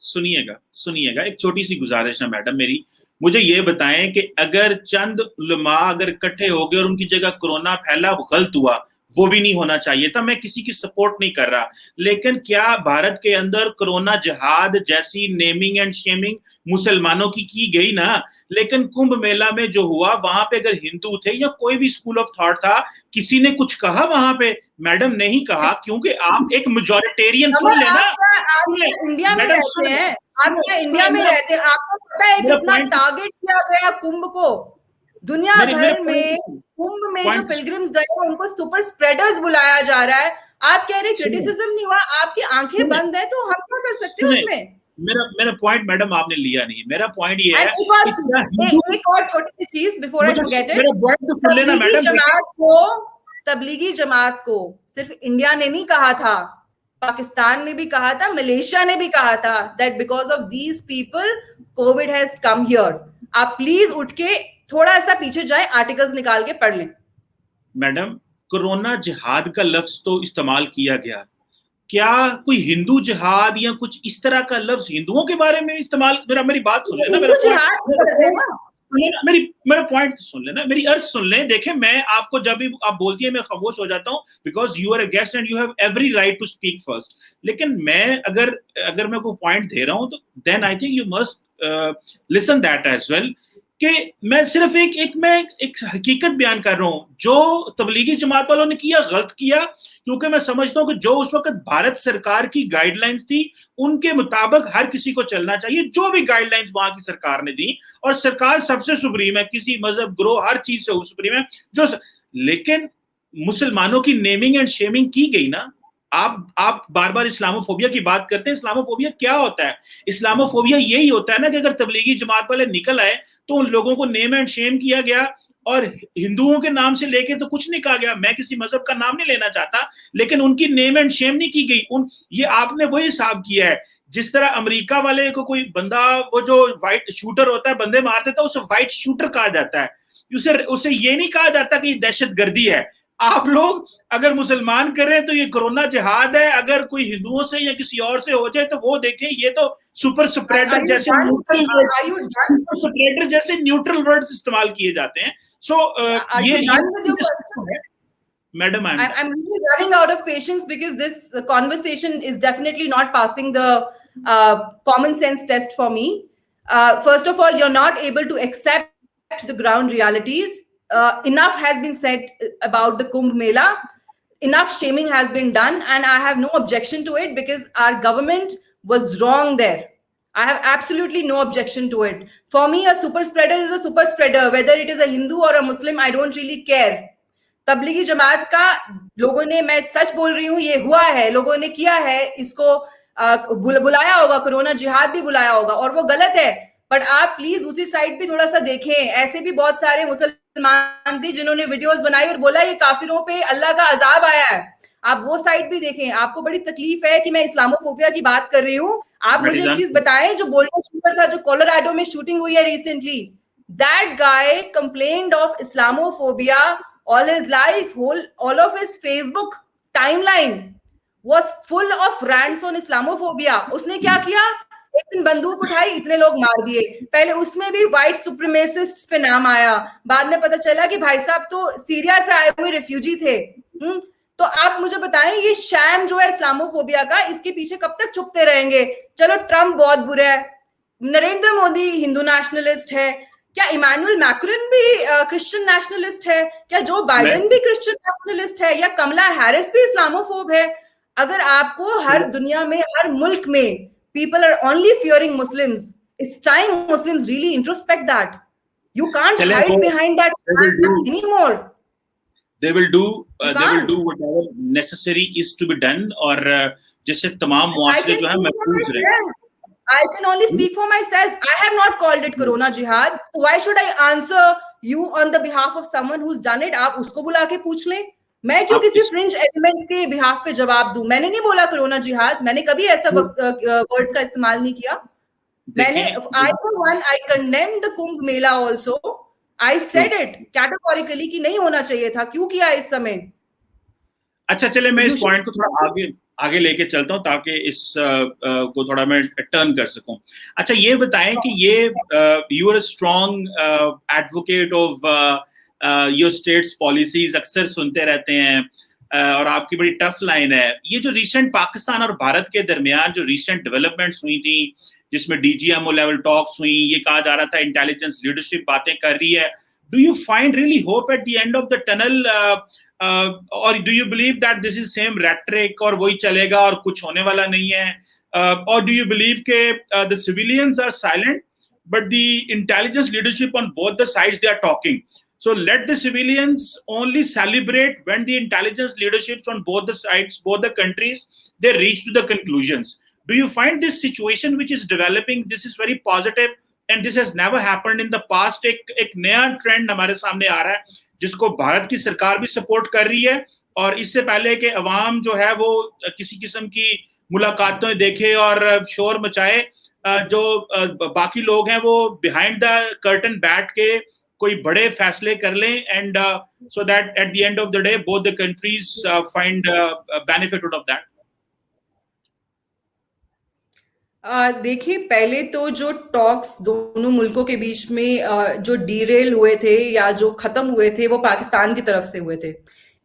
सुनिएगा, एक छोटी सी गुजारिश है मैडम मेरी, मुझे ये बताएं कि अगर चंद उलमा अगर इकट्ठे हो गए और उनकी जगह कोरोना फैला, गलत हुआ, वो भी नहीं होना चाहिए था। मैं किसी की सपोर्ट नहीं कर रहा, लेकिन क्या भारत के अंदर कोरोना जिहाद जैसी नेमिंग एंड शेमिंग मुसलमानों की गई ना, लेकिन कुंभ मेला में जो हुआ वहां पे अगर हिंदू थे या कोई भी स्कूल ऑफ थॉट था, किसी ने कुछ कहा वहां पे? मैडम नहीं कहा, क्योंकि आप एक मेजॉरिटेरियन सुन लेना। इंडिया में रहते हैं, आप क्या इंडिया में रहते हैं? आपको पता है कितना टारगेट किया गया कुंभ को? दुनिया भर में कुंभ में जो पिलग्रिम्स गए उनको सुपर स्प्रेडर्स बुलाया जा रहा है। आप कह रहे क्रिटिसिज्म नहीं हुआ, आपकी आंखें बंद है, तो हम क्या कर सकते हैं उसमें? मेरा पॉइंट मैडम आपने लिया नहीं। मेरा पॉइंट ये है, एक और छोटी सी चीज before I forget it. Tablighi Jamaat को सिर्फ इंडिया ने नहीं कहा था, पाकिस्तान ने भी कहा था, मलेशिया ने भी कहा था that because of these people Covid has come here. आप प्लीज उठ के थोड़ा सा पीछे जाए, आर्टिकल्स निकाल के पढ़ लें। मैडम, कोरोना जिहाद का लफ्ज तो इस्तेमाल किया गया, क्या कोई हिंदू जिहाद या कुछ इस तरह का लफ्ज हिंदुओं के बारे में इस्तेमाल? मेरी बात सुन लेना, मेरा पॉइंट सुन लेना, मेरी अर्ज सुन लें। देखें, मैं आपको जब भी आप बोलती है मैं खामोश हो जाता हूं, because you are a guest and you have every right to speak first. लेकिन मैं अगर मैं कोई पॉइंट दे रहा हूं तो then I think you must listen that as well, कि मैं सिर्फ एक हकीकत बयान कर रहा हूं। जो तबलीगी जमात वालों ने किया, गलत किया, क्योंकि मैं समझता हूं कि जो उस वक्त भारत सरकार की गाइडलाइंस थी उनके मुताबिक हर किसी को चलना चाहिए, जो भी गाइडलाइंस वहां की सरकार ने दी। और सरकार सबसे सुप्रीम है, किसी मजहब ग्रोह हर चीज से सुप्रीम है लेकिन मुसलमानों की नेमिंग एंड शेमिंग की गई ना। आप बार बार इस्लामोफोबिया की बात करते हैं। इस्लामोफोबिया क्या होता है? इस्लामोफोबिया यही होता है ना कि अगर तबलीगी जमात वाले निकल आए तो उन लोगों को नेम एंड शेम किया गया और हिंदुओं के नाम से लेके तो कुछ नहीं कहा गया, मैं किसी मजहब का नाम नहीं लेना चाहता, लेकिन उनकी नेम एंड शेम नहीं की गई। ये आपने वही हिसाब किया है जिस तरह अमेरिका वाले को कोई बंदा, वो जो व्हाइट शूटर होता है, बंदे मार देता है, उसे व्हाइट शूटर कहा जाता है, उसे ये नहीं कहा जाता कि दहशतगर्दी है। आप लोग अगर मुसलमान करें तो ये कोरोना जिहाद है, अगर कोई हिंदुओं से या किसी और से हो जाए तो वो देखें ये तो सुपर स्प्रेडर जैसे न्यूट्रल वर्ड्स इस्तेमाल किए जाते हैं। सो ये Madam, I'm really running out of patience because this conversation is definitely not passing the common sense test for me. First of all, you're not able to accept the ground realities. Enough has been said about the Kumbh Mela. Enough shaming has been done, and I have no objection to it because our government was wrong there. I have absolutely no objection to it. For me, a super spreader is a super spreader. Whether it is a Hindu or a Muslim, I don't really care. Tablighi Jamaat का लोगों ने, मैं सच बोल रही हूँ, ये हुआ है, लोगों ने किया है, इसको बुलाया होगा, कोरोना जिहाद भी बुलाया होगा, और वो गलत है। बट आप प्लीज दूसरी साइड भी थोड़ा सा देखें। ऐसे भी बहुत सारे मुसलमान थे जिन्होंने वीडियोस बनाई और बोला ये काफिरों पे अल्लाह का अजाब आया है। आप वो साइड भी देखें। आपको बड़ी तकलीफ है कि मैं इस्लामोफोबिया की बात कर रही हूँ। आप मुझे एक चीज बताएं, जो गोल्डन शूटर था, जो कोलोराडो में शूटिंग हुई है recently, that guy complained of Islamophobia all his life. All of his Facebook timeline was full of rants on Islamophobia. उसने क्या किया? एक दिन बंदूक उठाई, इतने लोग मार दिए। पहले उसमें भी व्हाइट सुप्रीमेसिस्ट्स पे नाम आया, बाद में पता चला कि भाई साहब तो सीरिया से आए हुए रिफ्यूजी थे। तो आप मुझे बताएं, ये शैम जो है इस्लामोफोबिया का, इसके पीछे कब तक छुपते रहेंगे? चलो ट्रम्प बहुत बुरा है, नरेंद्र मोदी हिंदू नेशनलिस्ट है, क्या इमानुअल मैक्रोन भी क्रिश्चियन नेशनलिस्ट है? क्या जो बाइडेन भी क्रिश्चियन नेशनलिस्ट है? या कमला हैरिस भी इस्लामोफोब है? अगर आपको हर दुनिया में, हर मुल्क में people are only fearing Muslims, it's time Muslims really introspect that. You can't hide behind that anymore. They will do whatever necessary is to be done, और जिससे तमाम मुआशरे जो है महफूज रहे। I can only speak for myself. I have not called it Corona Jihad. So why should I answer you on the behalf of someone who's done it? आप उसको बुला के पूछ लें। मैं क्यों किसी फ्रिंज एलिमेंट के बिहाफ पे जवाब दूं? मैंने नहीं बोला कोरोना जिहाद, मैंने कभी ऐसा वर्ड्स का इस्तेमाल नहीं किया। मैंने I condemned the Kumbh Mela also. I said it categorically कि नहीं होना चाहिए था। क्यों किया इस समय? अच्छा, चले मैं इस पॉइंट को थोड़ा आगे लेके चलता हूँ ताकि इस को थोड़ा मैं टर्न कर सकूं। अच्छा, ये बताएं कि ये you are strong advocate of your state's policies, अक्सर सुनते रहते हैं, और आपकी बड़ी टफ लाइन है। ये जो रिसेंट पाकिस्तान और भारत के दरमियान जो रिसेंट डेवलपमेंट्स हुई थी, जिसमें DGMO लेवल टॉक्स हुई, ये कहा जा रहा था इंटेलिजेंस लीडरशिप बातें कर रही है, do you find really hope at the end of the tunnel, और do you believe that this is same rhetoric और वही चलेगा और कुछ होने वाला नहीं है, और डू यू बिलीव के the civilians are silent but the intelligence leadership on both the sides they are talking? So let the civilians only celebrate when the intelligence leaderships on both the sides, both the countries, they reach to the conclusions. Do you find this situation which is developing, this is very positive and this has never happened in the past? एक नया trend हमारे सामने आ रहा है जिसको भारत की सरकार भी सपोर्ट कर रही है, और इससे पहले कि अवाम जो है वो किसी किस्म की मुलाकातें देखे और शोर मचाए, जो बाकी लोग हैं वो बिहाइंड द कर्टन बैठ के कोई बड़े फैसले कर लें, and so that at the end of the day both the countries find benefit out of that. देखिए, पहले तो जो टॉक्स दोनों मुल्कों के बीच में जो डीरेल हुए थे या जो खत्म हुए थे, वो पाकिस्तान की तरफ से हुए थे।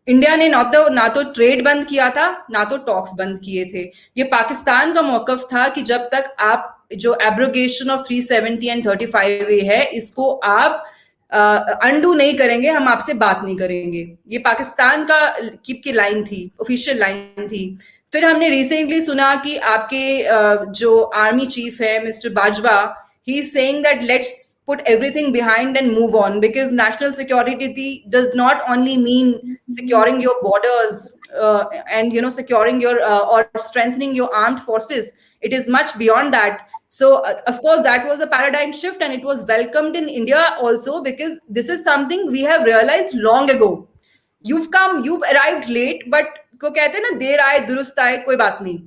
इंडिया ने ना तो ट्रेड बंद किया था, ना तो टॉक्स बंद किए थे। ये पाकिस्तान का मौकफ था कि जब तक आप जो एब्रोगेशन ऑफ 370 एंड 35A है, इसको आप अंडू नहीं करेंगे, हम आपसे बात नहीं करेंगे। ये पाकिस्तान का की लाइन थी, ऑफिशियल लाइन थी। फिर हमने रिसेंटली सुना कि आपके जो आर्मी चीफ है mister Bajwa, he is saying that let's put everything behind and move on, because national security does not only mean securing your borders and securing your or strengthening your armed forces. It is much beyond that. So of course that was a paradigm shift, and it was welcomed in India also, because this is something we have realized long ago. you've arrived late, but को कहते हैं ना, देर आए दुरुस्त आए, कोई बात नहीं.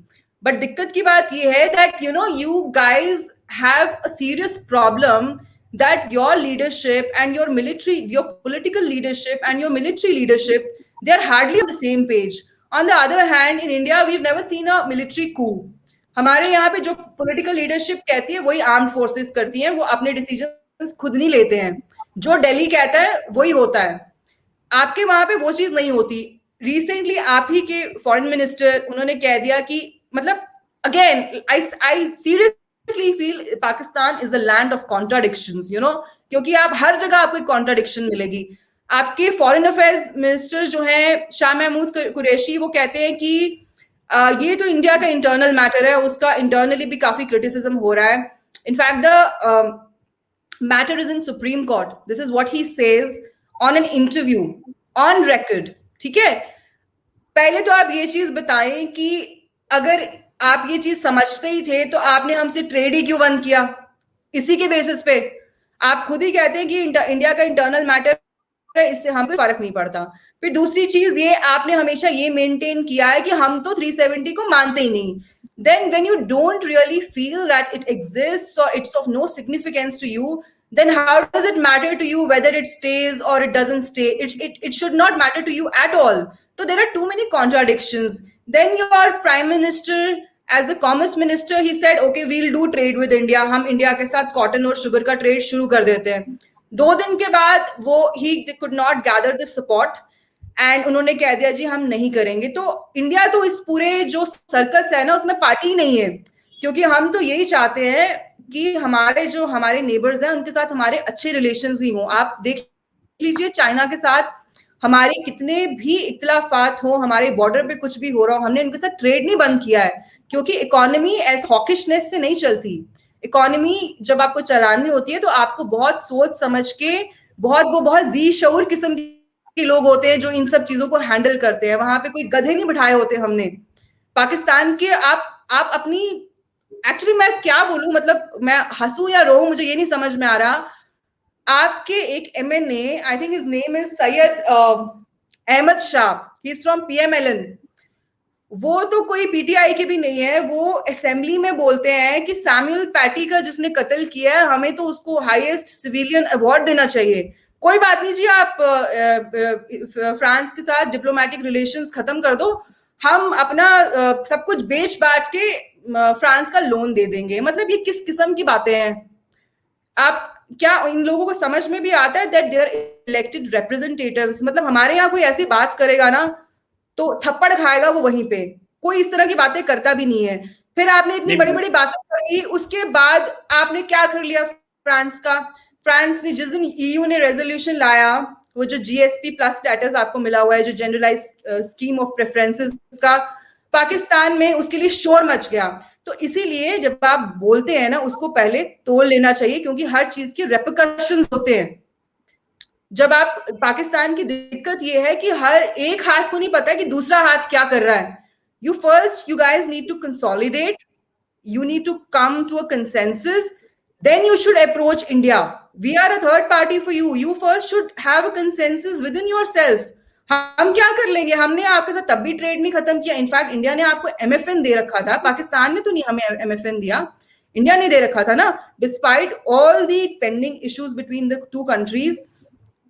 बट दिक्कत की बात ये है that you guys have a serious problem that your leadership and your political leadership and your military leadership, they're hardly on the same page. On the other hand, in India, we've never seen a military coup. हमारे यहाँ पे जो political leadership कहती है वही armed forces करती हैं, वो अपने डिसीजंस खुद नहीं लेते हैं, जो दिल्ली कहता है वही होता है. आपके वहां पे वो चीज नहीं होती. रिसेंटली आप ही के फॉरेन मिनिस्टर, उन्होंने कह दिया कि मतलब again I seriously feel Pakistan is a land of contradictions, क्योंकि आप हर जगह आपको एक कॉन्ट्राडिक्शन मिलेगी. आपके फॉरेन अफेयर्स मिनिस्टर जो है शाह महमूद कुरैशी, वो कहते हैं कि ये तो इंडिया का इंटरनल मैटर है, उसका इंटरनली भी काफी क्रिटिसिज्म हो रहा है. In fact the matter is in supreme court. This is what he says on an interview on record. ठीक है, पहले तो आप ये चीज बताएं कि अगर आप ये चीज समझते ही थे तो आपने हमसे ट्रेड ही क्यों बंद किया? इसी के बेसिस पे आप खुद ही कहते हैं कि इंडिया का इंटरनल मैटर है, इससे हमको फर्क नहीं पड़ता. फिर दूसरी चीज ये, आपने हमेशा ये मेंटेन किया है कि हम तो 370 को मानते ही नहीं. Then when you don't really feel that it exists or it's of no significance to you, then how does it matter to you whether it stays or it doesn't stay? It should not matter to you at all. So there are too many contradictions. Then your prime minister, as the commerce minister, he said, okay, we'll do trade with India. हम India के साथ cotton और sugar का trade शुरू कर देते हैं. 2 दिन के बाद वो he could not gather the support and उन्होंने कह दिया जी हम नहीं करेंगे. तो इंडिया तो इस पूरे जो सर्कस है ना, उसमें पार्टी ही नहीं है, क्योंकि हम तो यही चाहते हैं कि हमारे नेबर्स हैं उनके साथ हमारे अच्छे रिलेशंस ही हों. आप देख लीजिए चाइना के साथ हमारे कितने भी इख्तिलाफात हो, हमारे बॉर्डर पे कुछ भी हो रहा हो, हमने उनके साथ ट्रेड नहीं बंद किया है, क्योंकि इकोनॉमी ऐसे हॉकिशनेस से नहीं चलती. इकोनॉमी जब आपको चलानी होती है तो आपको बहुत सोच समझ के, बहुत जी शऊर किस्म के लोग होते हैं जो इन सब चीजों को हैंडल करते हैं. वहां पे कोई गधे नहीं बिठाए होते हमने. पाकिस्तान के आप अपनी, एक्चुअली मैं क्या बोलूं, मतलब मैं हंसू या रो, मुझे ये नहीं समझ में आ रहा. आपके एक MNA, I think his name is Syed Ahmed Shah, he is from PMLN. वो तो कोई PTI के भी नहीं है. वो असेंबली में बोलते हैं कि सैमुअल पैटी का जिसने कत्ल किया है, हमें तो उसको हाईएस्ट सिविलियन अवार्ड देना चाहिए. कोई बात नहीं जी, आप फ्रांस के साथ डिप्लोमेटिक रिलेशंस खत्म कर दो, हम अपना सब कुछ बेच बांट के फ्रांस का लोन दे देंगे. मतलब ये किस किस्म की बातें हैं? आप क्या इन लोगों को समझ में भी आता है that they are elected representatives? मतलब हमारे यहाँ कोई ऐसी बात करेगा ना तो थप्पड़ खाएगा वो वहीं पे. कोई इस तरह की बातें करता भी नहीं है. फिर आपने इतनी बड़ी बड़ी बातें करी, उसके बाद आपने क्या कर लिया फ्रांस का? फ्रांस ने जिस दिन EU ने रेजोल्यूशन लाया, वो जो GSP+ स्टेटस आपको मिला हुआ है, जो जनरलाइज स्कीम ऑफ प्रेफरेंसेस का, पाकिस्तान में उसके लिए शोर मच गया. तो इसीलिए जब आप बोलते हैं ना, उसको पहले तोल लेना चाहिए, क्योंकि हर चीज के रेपरकशंस होते हैं. जब आप पाकिस्तान की दिक्कत ये है कि हर एक हाथ को नहीं पता कि दूसरा हाथ क्या कर रहा है. You guys need to consolidate, you need to come to a consensus, then you should approach India. We are a third party for you. You first should have a consensus within yourself. हम क्या कर लेंगे? हमने आपके साथ तब भी trade नहीं खत्म किया. इनफैक्ट इंडिया ने आपको MFN दे रखा था, पाकिस्तान ने तो नहीं हमें MFN दिया, इंडिया ने दे रखा था ना. Despite all the pending issues between the two countries,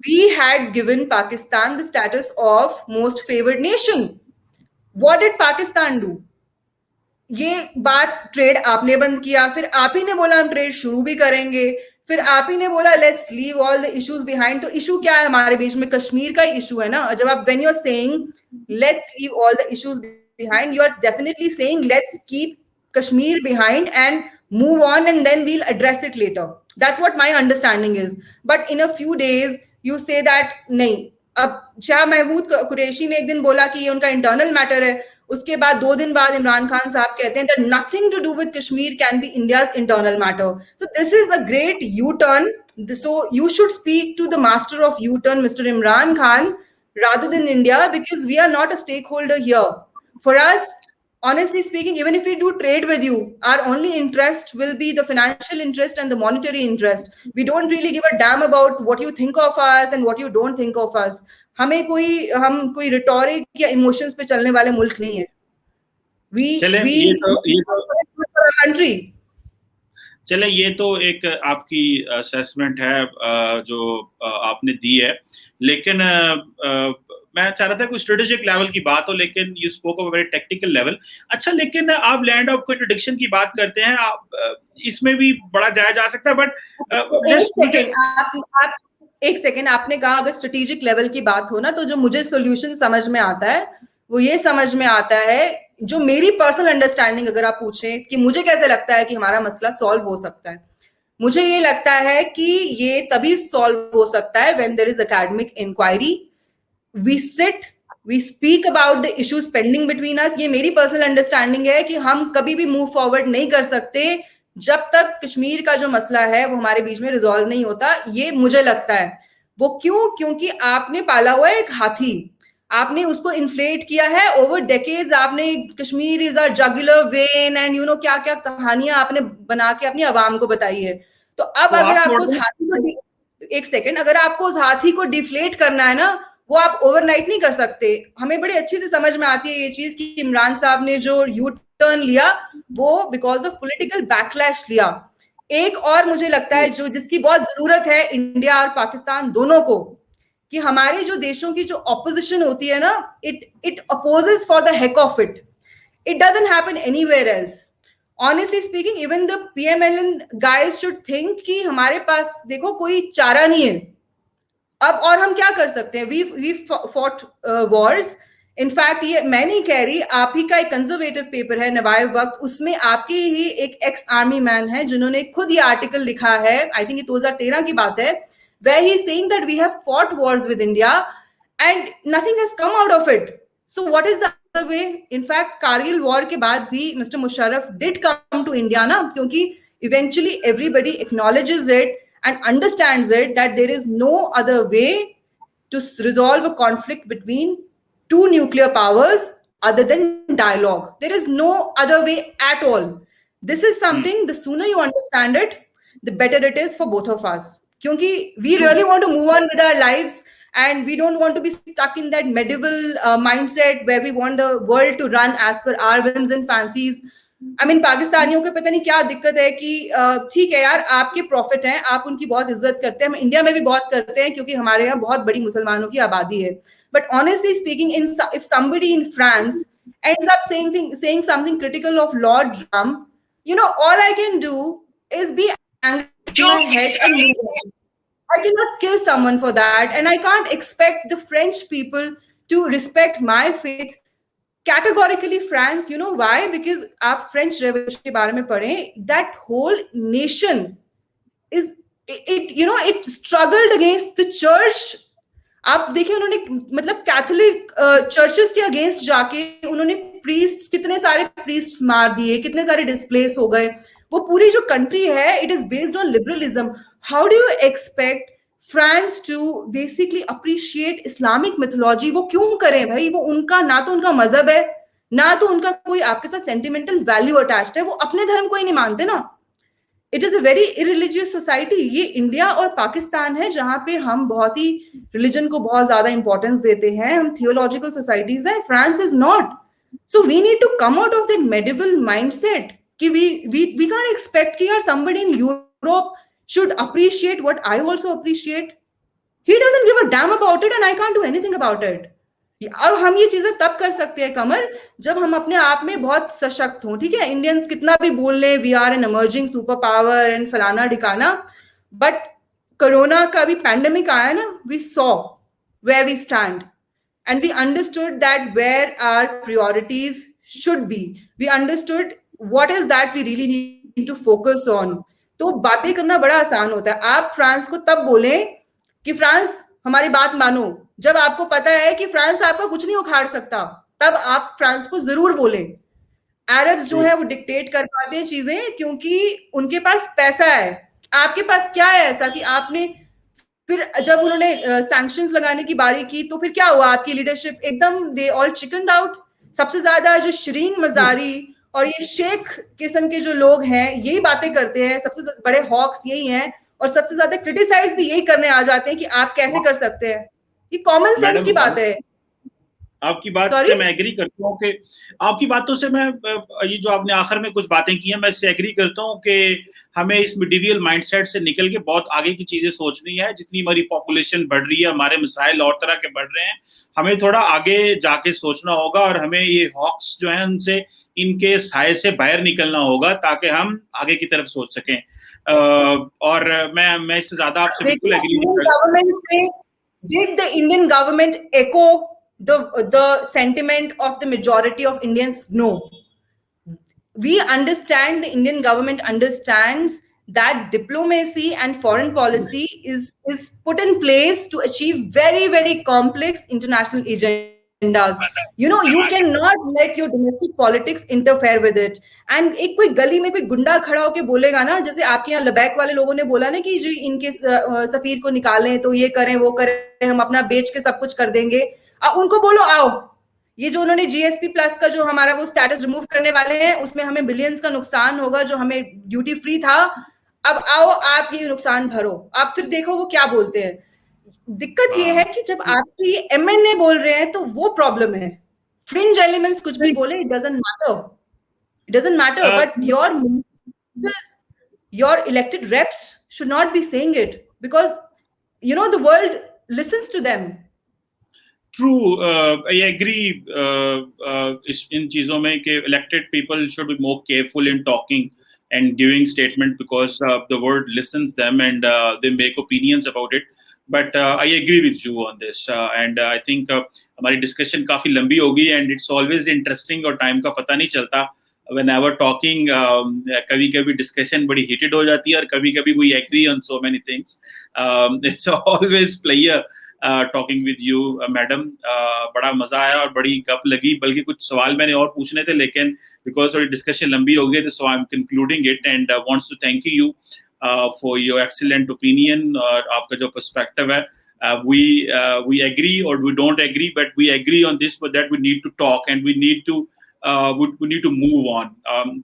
we had given Pakistan the status of most favored nation. What did Pakistan do? ये बात ट्रेड आपने बंद किया, फिर आप ही ने बोला हम ट्रेड शुरू भी करेंगे, फिर आप ही ने बोला let's leave all the issues behind. तो इशू क्या है हमारे बीच में? कश्मीर का ही इशू है ना. जब आप when you are saying let's leave all the issues behind, you are definitely saying let's keep Kashmir behind and move on and then we'll address it later. That's what my understanding is. But in a few days you say that नहीं. अब शाह महमूद कुरैशी ने एक दिन बोला कि ये उनका internal matter है, उसके बाद 2 दिन बाद इमरान खान साहब कहते हैं that nothing to do with Kashmir can be India's internal matter. So this is a great U-turn. So you should speak to the master of U-turn, Mr. Imran Khan, rather than India, because we are not a stakeholder here. For us, honestly speaking, even if we do trade with you, our only interest will be the financial interest and the monetary interest. We don't really give a damn about what you think of us and what you don't think of us. हम कोई rhetoric या emotions पे चलने वाले मुल्क नहीं है. चले We ये तो for our country. चले ये तो एक आपकी असेसमेंट है जो आपने दी है, लेकिन मैं चाह रहा था कोई स्ट्रेटेजिक लेवल की बात हो, लेकिन you spoke of very technical level. अच्छा, लेकिन आप लैंड ऑफ कॉन्ट्रडिक्शन की बात करते हैं, आप इसमें भी बड़ा जाया जा सकता है, बट एक सेकेंड, आपने कहा अगर स्ट्रेटेजिक लेवल की बात हो ना, तो जो मुझे सोल्यूशन समझ में आता है वो ये समझ में आता है, जो मेरी पर्सनल अंडरस्टैंडिंग अगर आप पूछें कि मुझे कैसे लगता है कि हमारा मसला सॉल्व हो सकता है, मुझे ये लगता है कि ये तभी सॉल्व हो सकता है when there is academic inquiry, we sit, we speak about the issues pending between us. ये मेरी पर्सनल अंडरस्टैंडिंग है कि हम कभी भी मूव फॉरवर्ड नहीं कर सकते जब तक कश्मीर का जो मसला है वो हमारे बीच में रिजॉल्व नहीं होता. ये मुझे लगता है. वो क्यों? क्योंकि आपने पाला हुआ है एक हाथी, आपने उसको इन्फ्लेट किया है ओवर डेकेड्स. आपने Kashmir is a jugular vein and you know क्या क्या कहानियां आपने बना के अपनी आवाम को बताई है. तो अब अगर आपको उस हाथी को, एक सेकेंड, अगर आपको उस हाथी को डिफ्लेट करना है ना, वो आप ओवरनाइट नहीं कर सकते. हमें बड़ी अच्छी से समझ में आती है ये चीज कि इमरान साहब ने जो यू टर्न लिया वो बिकॉज ऑफ पॉलिटिकल बैकलैश लिया. एक और मुझे लगता है जो जिसकी बहुत जरूरत है इंडिया और पाकिस्तान दोनों को, कि हमारे जो देशों की जो ऑपोजिशन होती है ना, it opposes for the heck of it. It doesn't happen anywhere else. Honestly speaking, even the PMLN guys should think कि हमारे पास देखो कोई चारा नहीं है अब, और हम क्या कर सकते हैं. We fought Wars. इनफैक्ट ये मैं नहीं कह रही, आप ही का एक कंजर्वेटिव पेपर है नवाए वक्त, उसमें आपके ही एक एक्स आर्मी मैन है जिन्होंने खुद ये आर्टिकल लिखा है, आई थिंक ये 2013 की बात है, where he's saying that we have fought wars with India and nothing has come out of it. So what is the other way? In fact, Kargil war के बाद भी Mr. Musharraf did come to India ना, क्योंकि eventually everybody acknowledges it and understands it that there is no other way to resolve a conflict between two nuclear powers other than dialogue. There is no other way at all. This is something, the sooner you understand it, the better it is for both of us. Kyunki we really want to move on with our lives and we don't want to be stuck in that medieval mindset where we want the world to run as per our whims and fancies. I mean, पाकिस्तानियों को पता नहीं क्या दिक्कत है कि ठीक है यार, आपके प्रॉफिट हैं, आप उनकी बहुत इज्जत करते हैं, हम इंडिया में भी बहुत करते हैं क्योंकि हमारे यहाँ बहुत बड़ी मुसलमानों की आबादी है. But honestly speaking, if somebody in France ends up saying something critical of Lord Ram, you know, all I can do is be angry in my head and move on. I cannot kill someone for that, and I can't expect the French people to respect my faith categorically. France, you know why? Because आप French Revolution के बारे में पढ़ें, that whole nation is it struggled against the church. आप देखिए, उन्होंने मतलब Catholic churches के अगेंस्ट जाके उन्होंने प्रीस्ट, कितने सारे प्रीस्ट मार दिए, कितने सारे डिस्प्लेस हो गए. वो पूरी जो कंट्री है, it is based on liberalism. How do you expect France to basically appreciate Islamic mythology? वो क्यों करें भाई? वो उनका ना तो उनका मजहब है, ना तो उनका कोई आपके साथ सेंटिमेंटल वैल्यू अटैच्ड है. वो अपने धर्म को ही नहीं मानते ना. It is a very irreligious society. ये इंडिया और पाकिस्तान है जहां पे हम बहुत ही रिलीजन को बहुत ज्यादा इंपॉर्टेंस देते हैं, हम थियोलॉजिकल सोसाइटीज है. France is not. So we need to come out of that medieval mindset कि we can't expect कि यार somebody in Europe should appreciate what I also appreciate. He doesn't give a damn about it and I can't do anything about it. और हम ये चीजें तब कर सकते हैं कमर, जब हम अपने आप में बहुत सशक्त हों. ठीक है, इंडियंस कितना भी बोल लें we are an emerging super power and फलाना ढिकाना, बट कोरोना का भी पैंडेमिक आया ना, we saw where we stand and we understood that where our priorities should be. We understood what is that we really need to focus on. तो बातें करना बड़ा आसान होता है. आप फ्रांस को तब बोले कि फ्रांस हमारी बात मानो, जब आपको पता है कि फ्रांस आपका कुछ नहीं उखाड़ सकता, तब आप फ्रांस को जरूर बोले. अरब्स जो है वो डिक्टेट कर पाते हैं चीजें क्योंकि उनके पास पैसा है. आपके पास क्या है ऐसा कि आपने फिर जब उन्होंने सैंक्शंस लगाने की बारी की तो फिर क्या हुआ? आपकी लीडरशिप एकदम दे ऑल चिकन्ड आउट. सबसे ज्यादा जो शिरीन मजारी और ये शेख किस्म के जो लोग हैं यही बातें करते हैं, सबसे बड़े हॉक्स यही हैं, और सबसे ज्यादा क्रिटिसाइज भी यही करने आ जाते हैं कि आप कैसे कर सकते हैं। ये कॉमन सेंस की बात है। आपकी बात से मैं एग्री करता हूँ कि आपकी बातों से मैं ये जो आपने आखिर में कुछ बातें की हैं मैं इससे एग्री करता हूँ कि हमें इस मिडीवियल माइंडसेट से निकल के बहुत आगे की चीजें सोचनी है। जितनी हमारी पॉपुलेशन बढ़ रही है, हमारे मसाइल और तरह के बढ़ रहे हैं, हमें थोड़ा आगे जाके सोचना होगा और हमें ये हॉक्स जो है उनसे, इनके साए से बाहर निकलना होगा ताकि हम आगे की तरफ सोच सकें। और मैं इससे ज्यादा आपसे बिल्कुल एग्री नहीं करता। Did the Indian government echo the sentiment of the majority of Indians? No. We understand, the Indian government understands that diplomacy and foreign policy is put in place to achieve very, very complex international agendas. You know, you cannot let your domestic politics interfere with it. And एक कोई गली में कोई गुंडा खड़ा होके बोलेगा ना, जैसे आपके यहाँ लबैक वाले लोगों ने बोला ना कि जो इनके सफीर को निकालें तो ये करें वो करें, हम अपना बेच के सब कुछ कर देंगे, उनको बोलो आओ, ये जो उन्होंने जीएसपी प्लस का जो हमारा वो स्टेटस रिमूव करने वाले हैं उसमें हमें बिलियंस का नुकसान होगा, जो हमें ड्यूटी फ्री था, अब आओ आप ये नुकसान भरो। आप फिर देखो वो क्या बोलते हैं। दिक्कत ये है कि जब आपके ये एमएनए बोल रहे हैं तो वो प्रॉब्लम है। फ्रिंज एलिमेंट्स कुछ भी बोले, it doesn't matter, but your elected reps should not be saying it, because you know the world listens to them. True, I agree in चीजों में कि elected people should be more careful in talking and giving statement because the world listens them and they make opinions about it. But I agree with you on this and I think हमारी discussion काफी लंबी होगी and it's always interesting और time का पता नहीं चलता. Whenever talking, कभी-कभी discussion बड़ी heated हो जाती है और कभी-कभी we agree on so many things. It's always pleasure talking with you madam, बड़ा मजा आया और बड़ी गप लगी, बल्कि कुछ सवाल मैंने और पूछने थे लेकिन बिकॉज थोड़ी डिस्कशन लंबी हो गई तो so I am concluding it and wants to thank you for your excellent opinion और आपका जो पर्सपेक्टिव है। we agree or we don't agree, but we agree on this, but that we need to talk and we need to move on.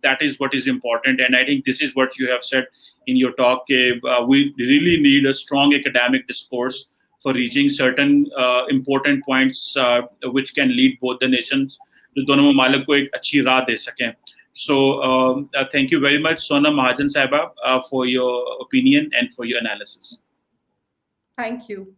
That is what is important, and I think this is what you have said in your talk. We really need a strong academic discourse for reaching certain important points which can lead both the nations, जो दोनों ममालिक को एक अच्छी राह दे सकें. So thank you very much, Sonam Mahajan Sahiba, for your opinion and for your analysis. Thank you.